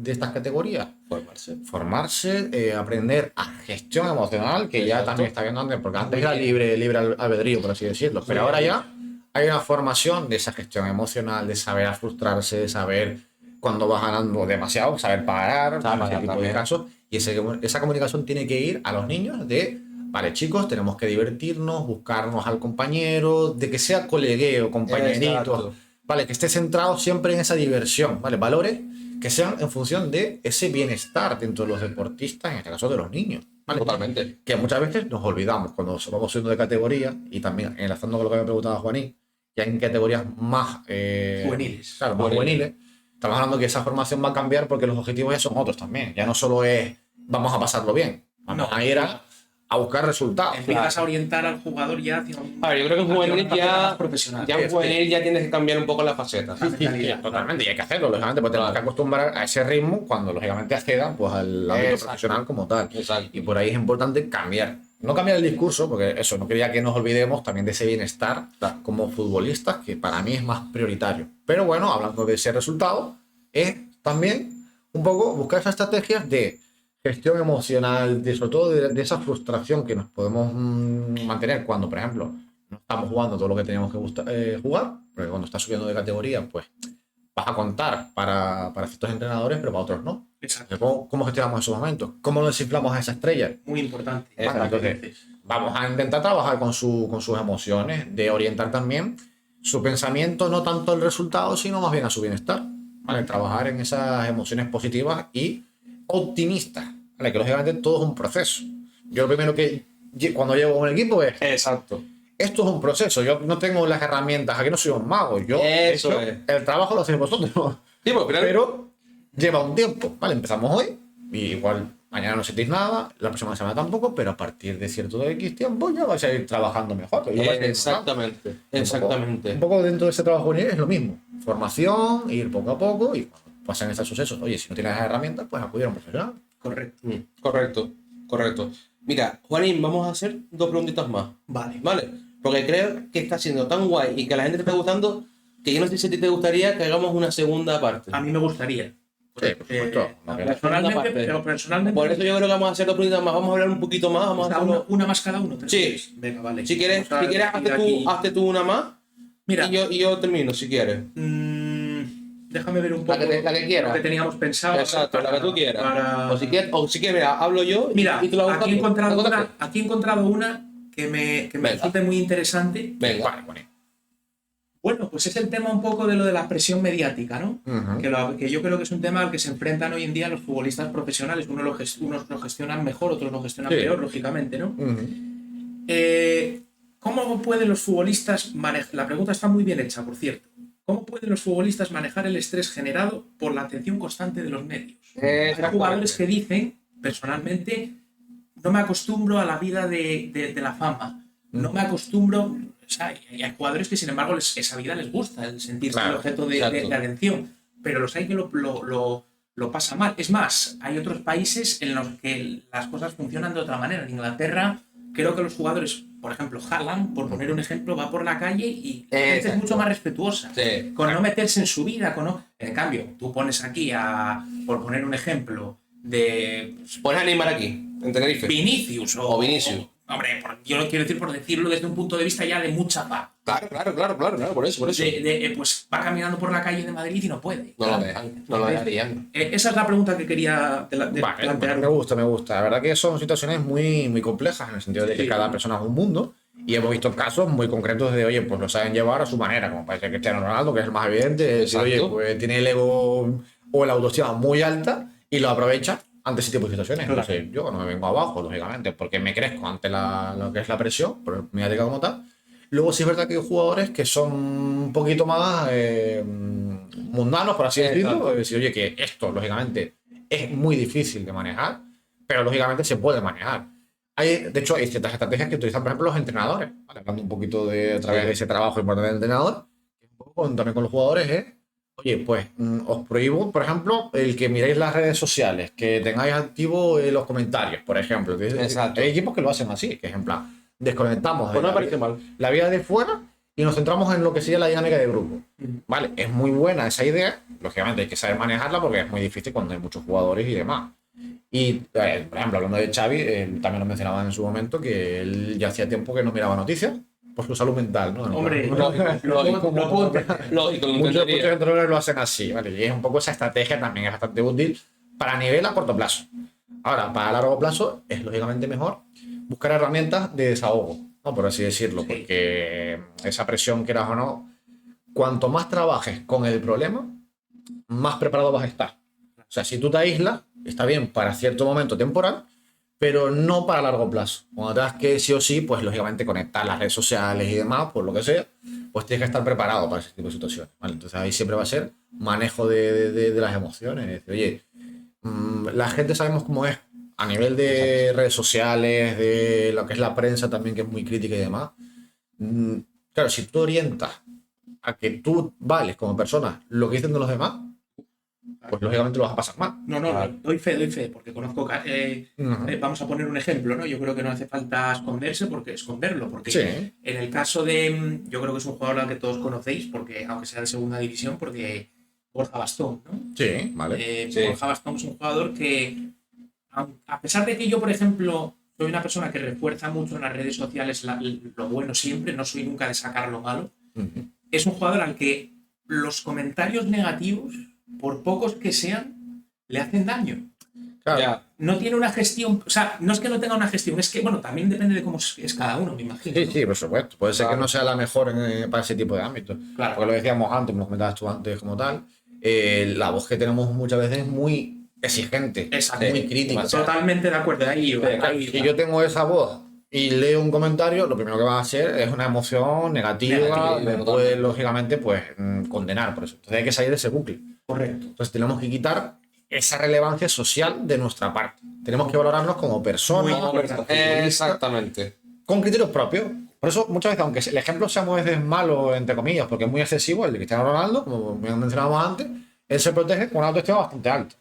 estas categorías? Formarse. Formarse, aprender a gestión emocional, que ya Exacto. también está viendo antes, porque antes era libre albedrío, por así decirlo, pero ahora ya hay una formación de esa gestión emocional, de saber a frustrarse, de saber cuando vas ganando demasiado, saber parar, ese tipo de casos, y esa comunicación tiene que ir a los niños de, vale chicos, tenemos que divertirnos, buscarnos al compañero, de que sea colegueo, compañerito, Exacto. vale, que esté centrado siempre en esa diversión, vale, valores que sean en función de ese bienestar dentro de los deportistas, en este caso de los niños. ¿Vale? Totalmente. Que muchas veces nos olvidamos cuando vamos subiendo de categoría, y también enlazando con lo que me preguntaba Juaní, ya en categorías más Juveniles. Claro, más juveniles. Estamos hablando que esa formación va a cambiar porque los objetivos ya son otros también. Ya no solo es vamos a pasarlo bien, vamos a ir a buscar resultados. Empiezas a orientar al jugador ya hacia un. A ver, yo creo que en juvenil más profesional. ya en juvenil ya tienes que cambiar un poco la faceta. Sí, totalmente, y hay que hacerlo, lógicamente, porque tenemos que acostumbrar a ese ritmo cuando lógicamente accedan pues, al ámbito profesional como tal. Exacto. Y por ahí es importante cambiar. No cambiar el discurso, porque eso, no quería que nos olvidemos también de ese bienestar como futbolistas, que para mí es más prioritario. Pero bueno, hablando de ese resultado, es también un poco buscar esas estrategias de gestión emocional, sobre todo de esa frustración que nos podemos mantener cuando, por ejemplo, no estamos jugando todo lo que teníamos que jugar, porque cuando estás subiendo de categoría, pues vas a contar para ciertos entrenadores, pero para otros no. Exacto. ¿Cómo gestionamos esos momentos? ¿Cómo nos desinflamos a esa estrella? Muy importante. Bueno, entonces, vamos a intentar trabajar con sus emociones, de orientar también su pensamiento, no tanto al resultado, sino más bien a su bienestar. ¿Vale? Trabajar en esas emociones positivas y optimistas. ¿Vale? Que lógicamente todo es un proceso. Yo lo primero que cuando llego con el equipo es: Exacto. esto es un proceso, yo no tengo las herramientas, aquí no soy un mago, yo Eso de hecho, es. el trabajo lo hacéis vosotros. Sí, pues, Pero lleva un tiempo, ¿vale? Empezamos hoy, y igual mañana no sentís nada, la próxima semana tampoco, pero a partir de cierto X tiempo ya vais a ir trabajando mejor. Exactamente. Exactamente. Un poco dentro de ese trabajo es lo mismo. Formación, ir poco a poco, y cuando pasan estos sucesos, oye, si no tienes las herramientas, pues acudir a un profesional. Correcto. Correcto. Mira, Juanín, vamos a hacer dos preguntitas más. Vale. Porque creo que está siendo tan guay y que a la gente le está gustando que yo no sé si a ti te gustaría que hagamos una segunda parte. A mí me gustaría. Sí, por supuesto. Personalmente. Por eso yo creo que vamos a hacer dos preguntas más. Vamos a hablar un poquito más. Vamos a hacer una más cada uno. Sí. Venga, vale. Si quieres, Vamos a hazte tú una más. Mira. Y yo termino, si quieres. Déjame ver un poco La que quieras. lo que teníamos pensado. Exacto, la que tú quieras. Para... O si quieres, mira, hablo yo. Mira, y tú la buscas. aquí he encontrado una que me resulta muy interesante. Venga. Bueno, pues es el tema un poco de lo de la presión mediática, ¿no? Uh-huh. Que yo creo que es un tema al que se enfrentan hoy en día los futbolistas profesionales. Unos lo gestionan mejor, otros lo gestionan peor, lógicamente, ¿no? Uh-huh. ¿Cómo pueden los futbolistas manejar? La pregunta está muy bien hecha, por cierto. ¿Cómo pueden los futbolistas manejar el estrés generado por la atención constante de los medios? Hay jugadores que dicen, personalmente, no me acostumbro a la vida de la fama, no me acostumbro, o sea, y hay jugadores que sin embargo esa vida les gusta, el sentirse el objeto de atención, pero los hay que lo pasa mal. Es más, hay otros países en los que las cosas funcionan de otra manera. En Inglaterra creo que los jugadores, por ejemplo, Haaland, por poner un ejemplo, va por la calle y la gente es mucho más respetuosa con no meterse en su vida. En cambio, tú pones aquí, por poner un ejemplo, pones a Neymar aquí, en Tenerife. Vinicius o Vinicius. Hombre, yo lo quiero decir por decirlo desde un punto de vista ya de mucha paz. Claro, por eso. Pues va caminando por la calle de Madrid y no puede. No lo dejarían. Esa es la pregunta que quería plantear. Me gusta. La verdad que son situaciones muy, muy complejas en el sentido de que cada persona es un mundo y hemos visto casos muy concretos de, oye, pues lo saben llevar a su manera, como parece Cristiano Ronaldo, que es el más evidente, decir, oye, pues tiene el ego o la autoestima muy alta y lo aprovecha ante ese tipo de situaciones. Claro. Entonces, yo no me vengo abajo, lógicamente, porque me crezco ante lo que es la presión mediática como tal. Luego sí es verdad que hay jugadores que son un poquito más mundanos, por así decirlo. Es decir, oye, que esto, lógicamente, es muy difícil de manejar, pero lógicamente se puede manejar. De hecho, hay ciertas estrategias que utilizan, por ejemplo, los entrenadores. ¿Vale? Hablando un poquito a través de ese trabajo importante del entrenador, también con los jugadores, oye, pues os prohíbo, por ejemplo, el que miréis las redes sociales, que tengáis activos los comentarios, por ejemplo. Hay equipos que lo hacen así, que es en plan, desconectamos Pues no me parece mal. la vida de fuera y nos centramos en lo que sería la dinámica de grupo. Vale, es muy buena esa idea, lógicamente hay que saber manejarla porque es muy difícil cuando hay muchos jugadores y demás. Y, por ejemplo, hablando de Xavi, él también lo mencionaba en su momento, que él ya hacía tiempo que no miraba noticias por su salud mental, ¿no? Hombre, Lógico. Muchos entrenadores lo hacen así, ¿vale? Y es un poco esa estrategia también es bastante útil para nivel a corto plazo. Ahora, para largo plazo es lógicamente mejor buscar herramientas de desahogo, ¿no? Por así decirlo, porque esa presión, quieras o no, cuanto más trabajes con el problema, más preparado vas a estar. O sea, si tú te aíslas, está bien para cierto momento temporal, pero no para largo plazo. Cuando tengas que sí o sí, pues lógicamente conectar las redes sociales y demás, por lo que sea, pues tienes que estar preparado para ese tipo de situaciones, ¿vale? Entonces ahí siempre va a ser manejo de las emociones. Es decir, oye, la gente sabemos cómo es a nivel de redes sociales, de lo que es la prensa también, que es muy crítica y demás. Claro, si tú orientas a que tú vales como persona lo que dicen de los demás, pues lógicamente lo vas a pasar mal. No, doy fe, porque conozco. Vamos a poner un ejemplo, ¿no? Yo creo que no hace falta esconderlo, porque en el caso de. Yo creo que es un jugador al que todos conocéis, porque aunque sea de segunda división, porque Borja Bastón, ¿no? Sí, vale. Borja Bastón es un jugador que, a pesar de que yo, por ejemplo, soy una persona que refuerza mucho en las redes sociales lo bueno siempre, no soy nunca de sacar lo malo, es un jugador al que los comentarios negativos, por pocos que sean, le hacen daño. Claro. No tiene una gestión, o sea, no es que no tenga una gestión, es que, bueno, también depende de cómo es cada uno, me imagino. Sí, ¿no? sí, por supuesto. Puede ser que no sea la mejor para ese tipo de ámbitos. Claro. Porque lo decíamos antes, me lo comentabas tú antes como tal, la voz que tenemos muchas veces es muy exigente, muy crítica. Totalmente de acuerdo. Si yo tengo esa voz y leo un comentario, lo primero que va a hacer es una emoción negativa, me puede, lógicamente, pues, condenar por eso. Entonces hay que salir de ese bucle. Correcto. Entonces tenemos que quitar esa relevancia social de nuestra parte. Tenemos que valorarnos como personas. Exactamente. Con criterios propios. Por eso, muchas veces, aunque el ejemplo sea muy veces malo, entre comillas, porque es muy excesivo, el de Cristiano Ronaldo, como bien mencionábamos antes, él se protege con una autoestima bastante alta.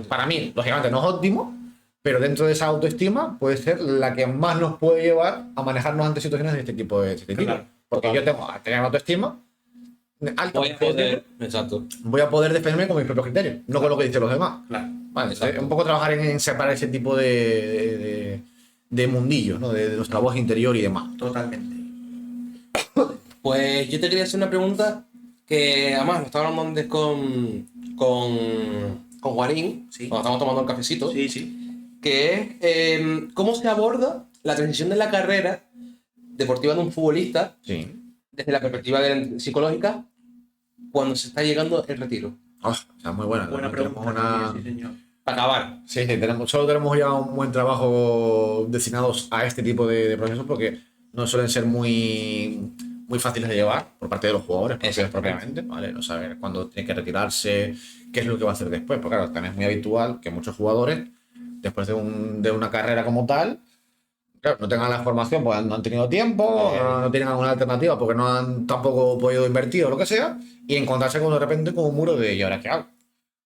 Para mí, lógicamente, no es óptimo, pero dentro de esa autoestima puede ser la que más nos puede llevar a manejarnos ante situaciones de este tipo. Claro. Porque yo tengo a tener una autoestima alta, voy a poder defenderme con mis propios criterios, no con lo que dicen los demás. Claro. Vale, un poco trabajar en separar ese tipo de mundillos, ¿no? De nuestra voz interior y demás. Totalmente. Pues yo te quería hacer una pregunta que además lo estaba hablando antes con Juanín, cuando estamos tomando el cafecito, que es cómo se aborda la transición de la carrera deportiva de un futbolista desde la perspectiva psicológica cuando se está llegando el retiro. Esa es muy buena. Buena pregunta. Sí, señor. Para acabar. Sí, solo tenemos ya un buen trabajo destinados a este tipo de procesos porque no suelen ser muy fáciles de llevar por parte de los jugadores propiamente, ¿vale? No saber cuándo tiene que retirarse, qué es lo que va a hacer después. Porque claro, también es muy habitual que muchos jugadores, después de una carrera como tal, claro, no tengan la formación porque no han tenido tiempo, no tienen alguna alternativa porque no han tampoco podido invertir o lo que sea, y encontrarse de repente con un muro de ¿y ahora qué hago?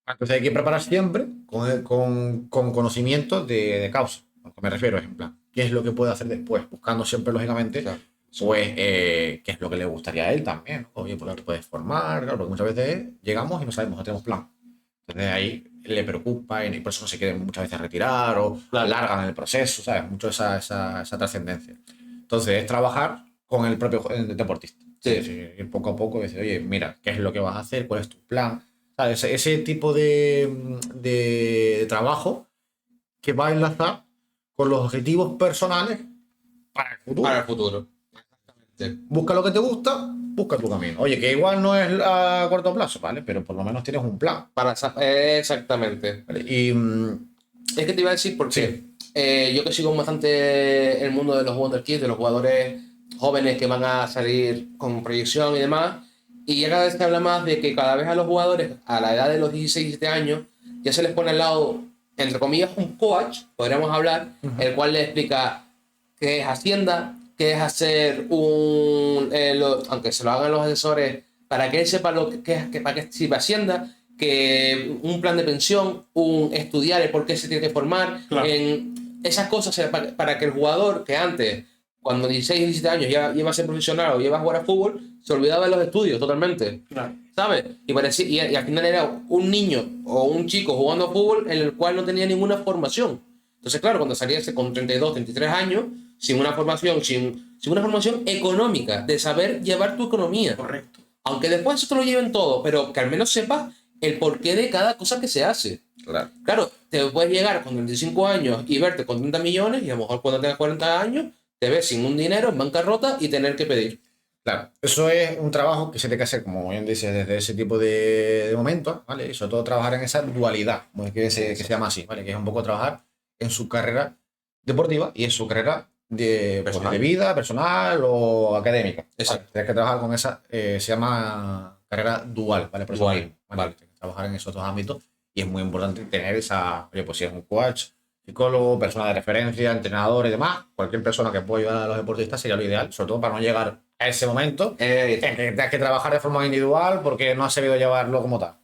Entonces hay que preparar siempre con conocimiento de causa. A lo que me refiero es en plan, ¿qué es lo que puede hacer después? Buscando siempre, lógicamente, Claro. pues, qué es lo que le gustaría a él también, ¿no? Oye, pues te puedes formar, claro, porque muchas veces llegamos y no sabemos, no tenemos plan. Entonces ahí le preocupa y por eso no se quieren muchas veces retirar o alargan el proceso, ¿sabes? Mucho esa trascendencia. Entonces es trabajar con el propio deportista. Sí. Es decir, ir poco a poco y decir, oye, mira, ¿qué es lo que vas a hacer? ¿Cuál es tu plan? ¿Sabes? Ese tipo de trabajo que va a enlazar con los objetivos personales para el futuro. Para el futuro. Exactamente. Busca lo que te gusta, busca tu camino. Oye, que igual no es a corto plazo, ¿vale? Pero por lo menos tienes un plan. Exactamente. ¿Vale? Y Es que te iba a decir porque Sí. yo que sigo bastante el mundo de los Wonder Kids, de los jugadores jóvenes que van a salir con proyección y demás, y ya cada vez se habla más de que cada vez a los jugadores a la edad de los 16, 17 años ya se les pone al lado, entre comillas, un coach, podríamos hablar, el cual les explica qué es Hacienda, qué es hacer aunque se lo hagan los asesores, para que él sepa para qué sirve Hacienda, que un plan de pensión, un estudiar el por qué se tiene que formar, Claro. en esas cosas para que el jugador que antes, cuando 16, 17 años lleva a ser profesional o lleva a jugar a fútbol, se olvidaba de los estudios totalmente. Claro. ¿Sabes? Y al final era un niño o un chico jugando a fútbol en el cual no tenía ninguna formación. Entonces, claro, cuando saliese con 32, 33 años, sin una formación, sin una formación económica, de saber llevar tu economía. Correcto. Aunque después eso te lo lleven todo, pero que al menos sepas el porqué de cada cosa que se hace. Claro. Claro, te puedes llegar con 35 años y verte con 30 millones y a lo mejor cuando tengas 40 años te ves sin un dinero, en bancarrota y tener que pedir. Claro, eso es un trabajo que se tiene que hacer, como bien dices, desde ese tipo de momentos, ¿vale? Y sobre todo trabajar en esa dualidad, que se llama así, ¿vale? Que es un poco trabajar en su carrera deportiva y en su carrera de vida, personal o académica. Exacto. ¿Vale? Tienes que trabajar con esa, se llama carrera dual, ¿vale? Por eso Dual, mismo, ¿vale? Tienes que trabajar en esos dos ámbitos y es muy importante tener esa, oye, pues si es un coach, psicólogo, persona de referencia, entrenador y demás, cualquier persona que pueda ayudar a los deportistas sería lo ideal, sobre todo para no llegar a ese momento en que tengas que trabajar de forma individual porque no has sabido llevarlo como tal.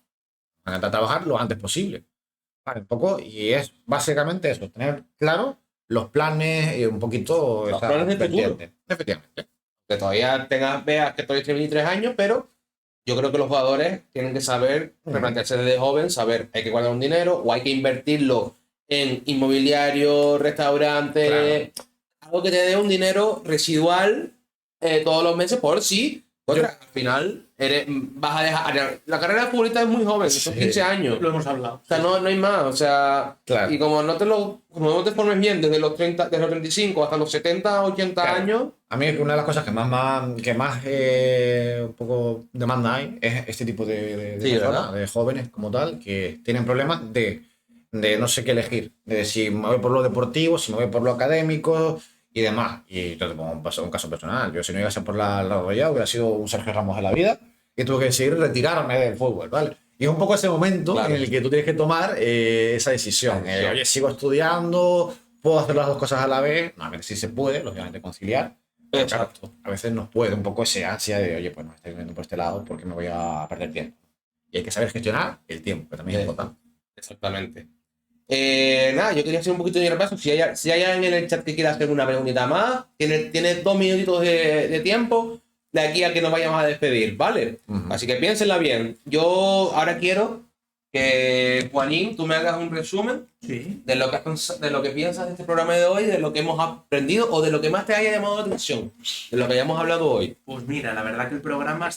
Van a intentar trabajar lo antes posible. Vale, un poco, y es básicamente eso, tener claro los planes y un poquito Los estar planes de futuro. pendiente. Efectivamente. Que todavía veas que todavía tienes 23 años, pero yo creo que los jugadores tienen que saber, replantearse desde joven, saber hay que guardar un dinero o hay que invertirlo en inmobiliario, restaurante, algo que te dé un dinero residual todos los meses por si al final vas a dejar. La carrera de futbolista es muy joven, son 15 años. Lo hemos hablado. O sea, no hay más. O sea, Claro. y como no te formes bien desde los 30, desde los 35 hasta los 70, 80 Claro. años. A mí una de las cosas que más un poco demanda hay es este tipo de Sí, personas, ¿verdad? de jóvenes como tal, que tienen problemas de no sé qué elegir, de si me voy por lo deportivo, si me voy por lo académico y demás. Y yo te pongo un caso personal, yo si no iba a ser por la rodilla hubiera sido un Sergio Ramos de la vida y tuve que decidir retirarme del fútbol, ¿vale? Y es un poco ese momento Claro. en el que tú tienes que tomar esa decisión. Oye, sigo estudiando, puedo hacer las dos cosas a la vez, no, a ver si se puede, lógicamente conciliar. Pero claro, Exacto. a veces nos puede un poco ese ansia de, oye, pues no estoy viendo por este lado porque me voy a perder tiempo. Y hay que saber gestionar el tiempo, que también es importante. Exactamente. Nada, yo quería hacer un poquito de repaso. Si hay alguien en el chat que quiera hacer una preguntita más, tiene 2 minutitos de tiempo de aquí a que nos vayamos a despedir, ¿vale? Así que piénsenla bien. Yo ahora quiero que, Juanín, tú me hagas un resumen Sí. de lo que piensas de este programa de hoy, de lo que hemos aprendido o de lo que más te haya llamado la atención, de lo que hayamos hablado hoy. Pues mira, la verdad que el programa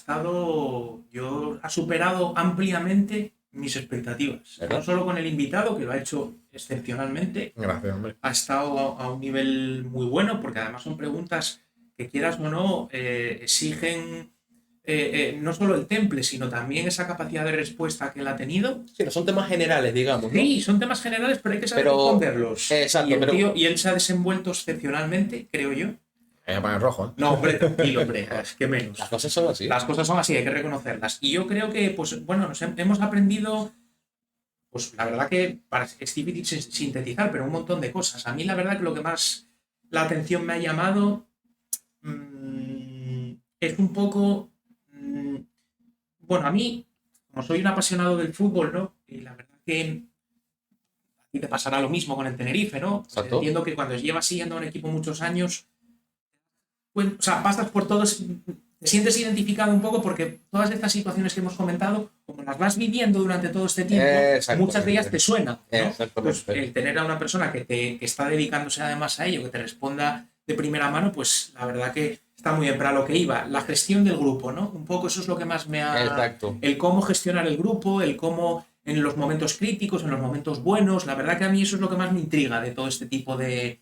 ha superado ampliamente mis expectativas. ¿Verdad? No solo con el invitado, que lo ha hecho excepcionalmente, Gracias, hombre. ha estado a un nivel muy bueno, porque además son preguntas que quieras o no, exigen no solo el temple, sino también esa capacidad de respuesta que él ha tenido. Sí, no son temas generales, digamos, ¿no? Sí, son temas generales, pero hay que saber Pero- responderlos. exacto, Y él se ha desenvuelto excepcionalmente, creo yo. Voy a poner rojo, ¿eh? No, hombre, tranquilo, hombre, es que menos. Las cosas son así. Las cosas son así, hay que reconocerlas. Y yo creo que, pues, bueno, hemos aprendido, pues, la verdad que es difícil sintetizar, pero un montón de cosas. A mí, la verdad que lo que más la atención me ha llamado es un poco... bueno, a mí, como soy un apasionado del fútbol, ¿no? Y la verdad que a ti te pasará lo mismo con el Tenerife, ¿no? Exacto. Entiendo que cuando llevas siguiendo a un equipo muchos años, pues, o sea, pasas por todos, te sientes identificado un poco porque todas estas situaciones que hemos comentado, como las vas viviendo durante todo este tiempo, Exactamente. muchas de ellas te suenan, ¿no? Exactamente. Pues el tener a una persona que está dedicándose además a ello, que te responda de primera mano, pues la verdad que está muy bien. Para lo que iba, la gestión del grupo, ¿no? Un poco eso es lo que más me ha... Exacto. El cómo gestionar el grupo, el cómo en los momentos críticos, en los momentos buenos, la verdad que a mí eso es lo que más me intriga de todo este tipo de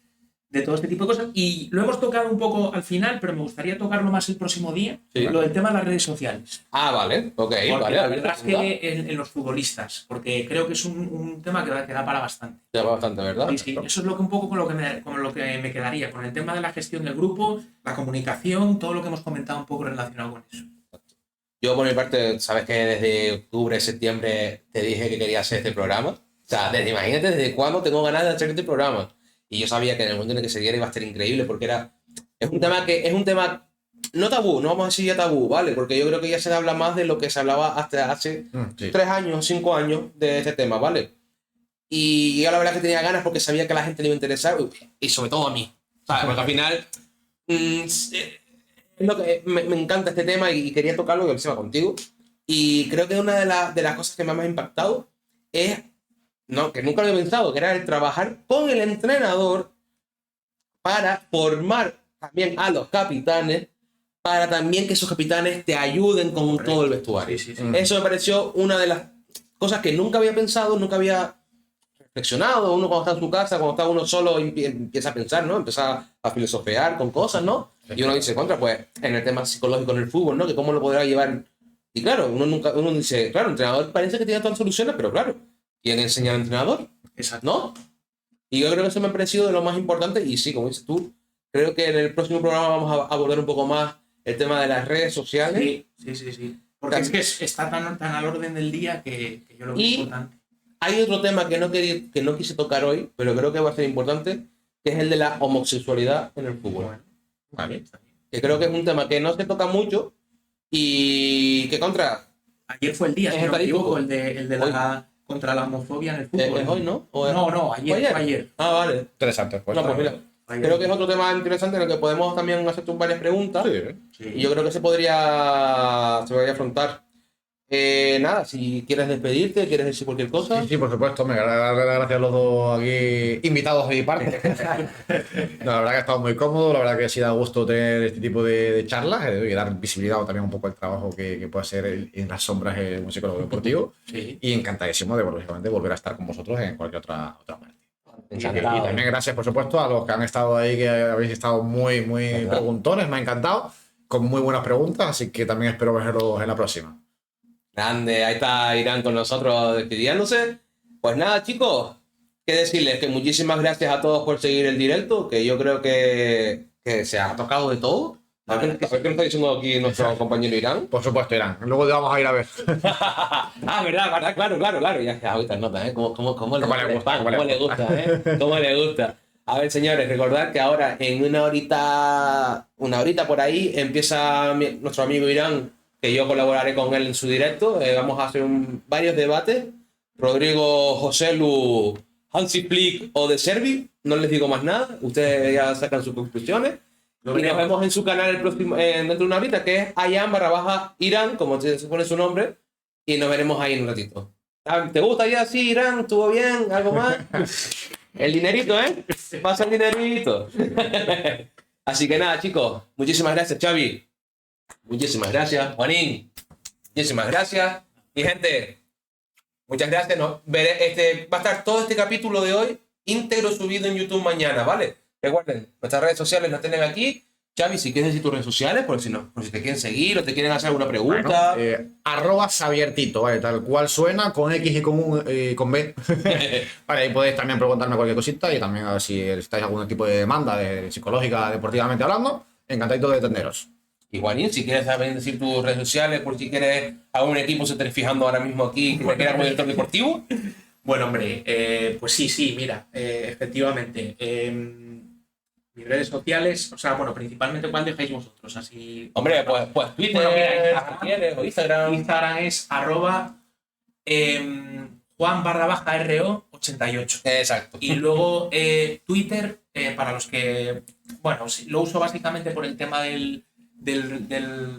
cosas. Y lo hemos tocado un poco al final, pero me gustaría tocarlo más el próximo día, Sí. lo del tema de las redes sociales. Ah, vale, ok, Porque vale. la verdad es que en los futbolistas, porque creo que es un tema que da para bastante. Te va bastante, ¿verdad? Sí, sí, eso es lo que un poco con lo que me quedaría, con el tema de la gestión del grupo, la comunicación, todo lo que hemos comentado un poco relacionado con eso. Yo, por mi parte, sabes que desde octubre, septiembre te dije que quería hacer este programa. O sea, imagínate desde cuándo tengo ganas de hacer este programa. Y yo sabía que en el momento en el que se diera iba a estar increíble porque es un tema no tabú, no vamos a decir ya tabú, ¿vale? Porque yo creo que ya se habla más de lo que se hablaba hasta hace 3 años, 5 años de este tema, ¿vale? Y yo la verdad que tenía ganas porque sabía que a la gente le iba a interesar y sobre todo a mí, ¿sabes? Porque al final es lo que me encanta este tema y quería tocarlo y encima contigo. Y creo que una de las cosas que más me ha impactado es, no, que nunca lo había pensado, que era el trabajar con el entrenador para formar también a los capitanes, para también que esos capitanes te ayuden con todo el vestuario. Sí, sí, sí. Eso me pareció una de las cosas que nunca había pensado, nunca había reflexionado. Uno cuando está en su casa, cuando está uno solo, empieza a pensar, ¿no? Empieza a filosofear con cosas, ¿no? Y uno dice, contra, pues, en el tema psicológico en el fútbol, ¿no? Que cómo lo podrá llevar. Y claro, uno dice, claro, el entrenador parece que tiene todas las soluciones, pero claro, ¿quién enseña al entrenador? Exacto. ¿No? Y yo creo que eso me ha parecido de lo más importante. Y sí, como dices tú, creo que en el próximo programa vamos a abordar un poco más el tema de las redes sociales. Sí. Porque es que está tan al orden del día que yo lo veo Y importante. hay otro tema que no quise tocar hoy, pero creo que va a ser importante, que es el de la homosexualidad en el fútbol. Bueno, vale. Que creo que es un tema que no se toca mucho y que Ayer fue el día, si no me equivoco, el de la contra la homofobia en el fútbol. ¿Es hoy, no? No, ayer. Ah, vale. Interesante. Pues, No, pues mira, creo que es otro tema interesante en el que podemos también hacer varias preguntas. Sí. Y yo creo que se podría afrontar. Nada, si quieres despedirte, quieres decir cualquier cosa. Sí, por supuesto. Me darle las gracias a los dos aquí invitados de mi parte. No, la verdad que ha estado muy cómodo. La verdad que sí da gusto tener este tipo de charlas y dar visibilidad también un poco al trabajo que puede hacer en las sombras un psicólogo deportivo. Sí. Y encantadísimo de lógicamente volver a estar con vosotros en cualquier otra parte. Y Encantado. también gracias, por supuesto, a los que han estado ahí, que habéis estado muy preguntones. Me ha encantado, con muy buenas preguntas. Así que también espero veros en la próxima. Grande, ahí está Irán con nosotros despidiéndose. Pues nada, chicos, qué decirles, que muchísimas gracias a todos por seguir el directo, que yo creo que se ha tocado de todo. A ver qué nos está diciendo aquí nuestro compañero Irán. Por supuesto, Irán. Luego te vamos a ir a ver. verdad, claro. Ya ahorita nota, ¿eh? ¿Cómo le gusta, ¿eh? ¿Cómo le gusta? A ver, señores, recordad que ahora en una horita por ahí empieza nuestro amigo Irán, que yo colaboraré con él en su directo. Vamos a hacer varios debates. Rodrigo, Joselu, Hansi Flick o De Servi. No les digo más nada. Ustedes ya sacan sus conclusiones. Y nos vemos en su canal el próximo, dentro de una horita, que es Ayam_Irán, como se supone su nombre. Y nos veremos ahí en un ratito. ¿Te gusta ya? Sí, Irán, ¿estuvo bien? ¿Algo más? El dinerito, ¿eh? Pasa el dinerito. Así que nada, chicos. Muchísimas gracias, Xavi. Muchísimas gracias, Juanín. Muchísimas gracias. Y gente, muchas gracias. Va a estar todo este capítulo de hoy íntegro subido en YouTube mañana, ¿vale? Recuerden, nuestras redes sociales las tienen aquí. Xavi, si quieres decir tus redes sociales, por si te quieren seguir o te quieren hacer alguna pregunta. Bueno, @Xaviertito, ¿vale? Tal cual suena, con X y con B. Vale, ahí podéis también preguntarme cualquier cosita y también a ver si estáis algún tipo de demanda psicológica, deportivamente hablando. Encantadito de atenderos. Y Juanín, si quieres también decir tus redes sociales, por si quieres a un equipo se esté fijando ahora mismo aquí, que te quiera como director deportivo. Bueno, hombre, pues sí, mira, efectivamente. Mis redes sociales, o sea, bueno, principalmente, ¿cuál dejáis vosotros? Así. Hombre, pues Twitter, Bueno, mira, si quieres, o Instagram. Instagram es @Juan_RO88. Exacto. Y luego Twitter, para los que, bueno, sí, lo uso básicamente por el tema del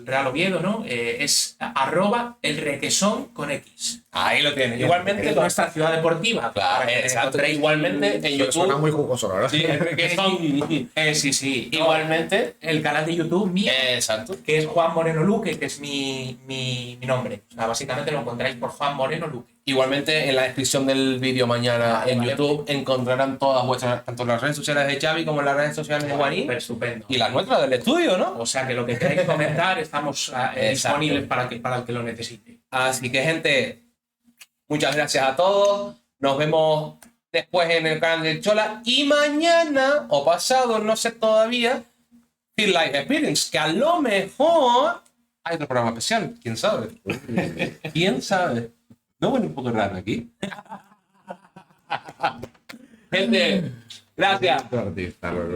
Real Oviedo, ¿no? Es @elrequesón con X. Ahí lo tienes. Igualmente, Es nuestra ciudad deportiva. claro, para que exacto. encontréis Igualmente en Pero suena YouTube. muy jugoso, la verdad. Sí, que son. Sí, sí. Igualmente. El canal de YouTube mío, Exacto. que es Juan Moreno Luque, que es mi nombre. O sea, básicamente lo encontráis por Juan Moreno Luque. Igualmente en la descripción del vídeo mañana Vale, en vale. YouTube encontrarán todas vuestras, tanto las redes sociales de Xavi como las redes sociales de Juanín Súper estupendo. y las nuestras del estudio, ¿no? O sea que lo que queráis comentar, estamos Exacto. disponibles para el que lo necesite. Así que, gente, muchas gracias a todos. Nos vemos después en el canal del Chola. Y mañana o pasado, no sé todavía, Feel Life Experience, que a lo mejor hay otro programa especial. ¿Quién sabe? ¿Quién sabe? ¿No huele un poco raro aquí? Gente, gracias. Artista, luego.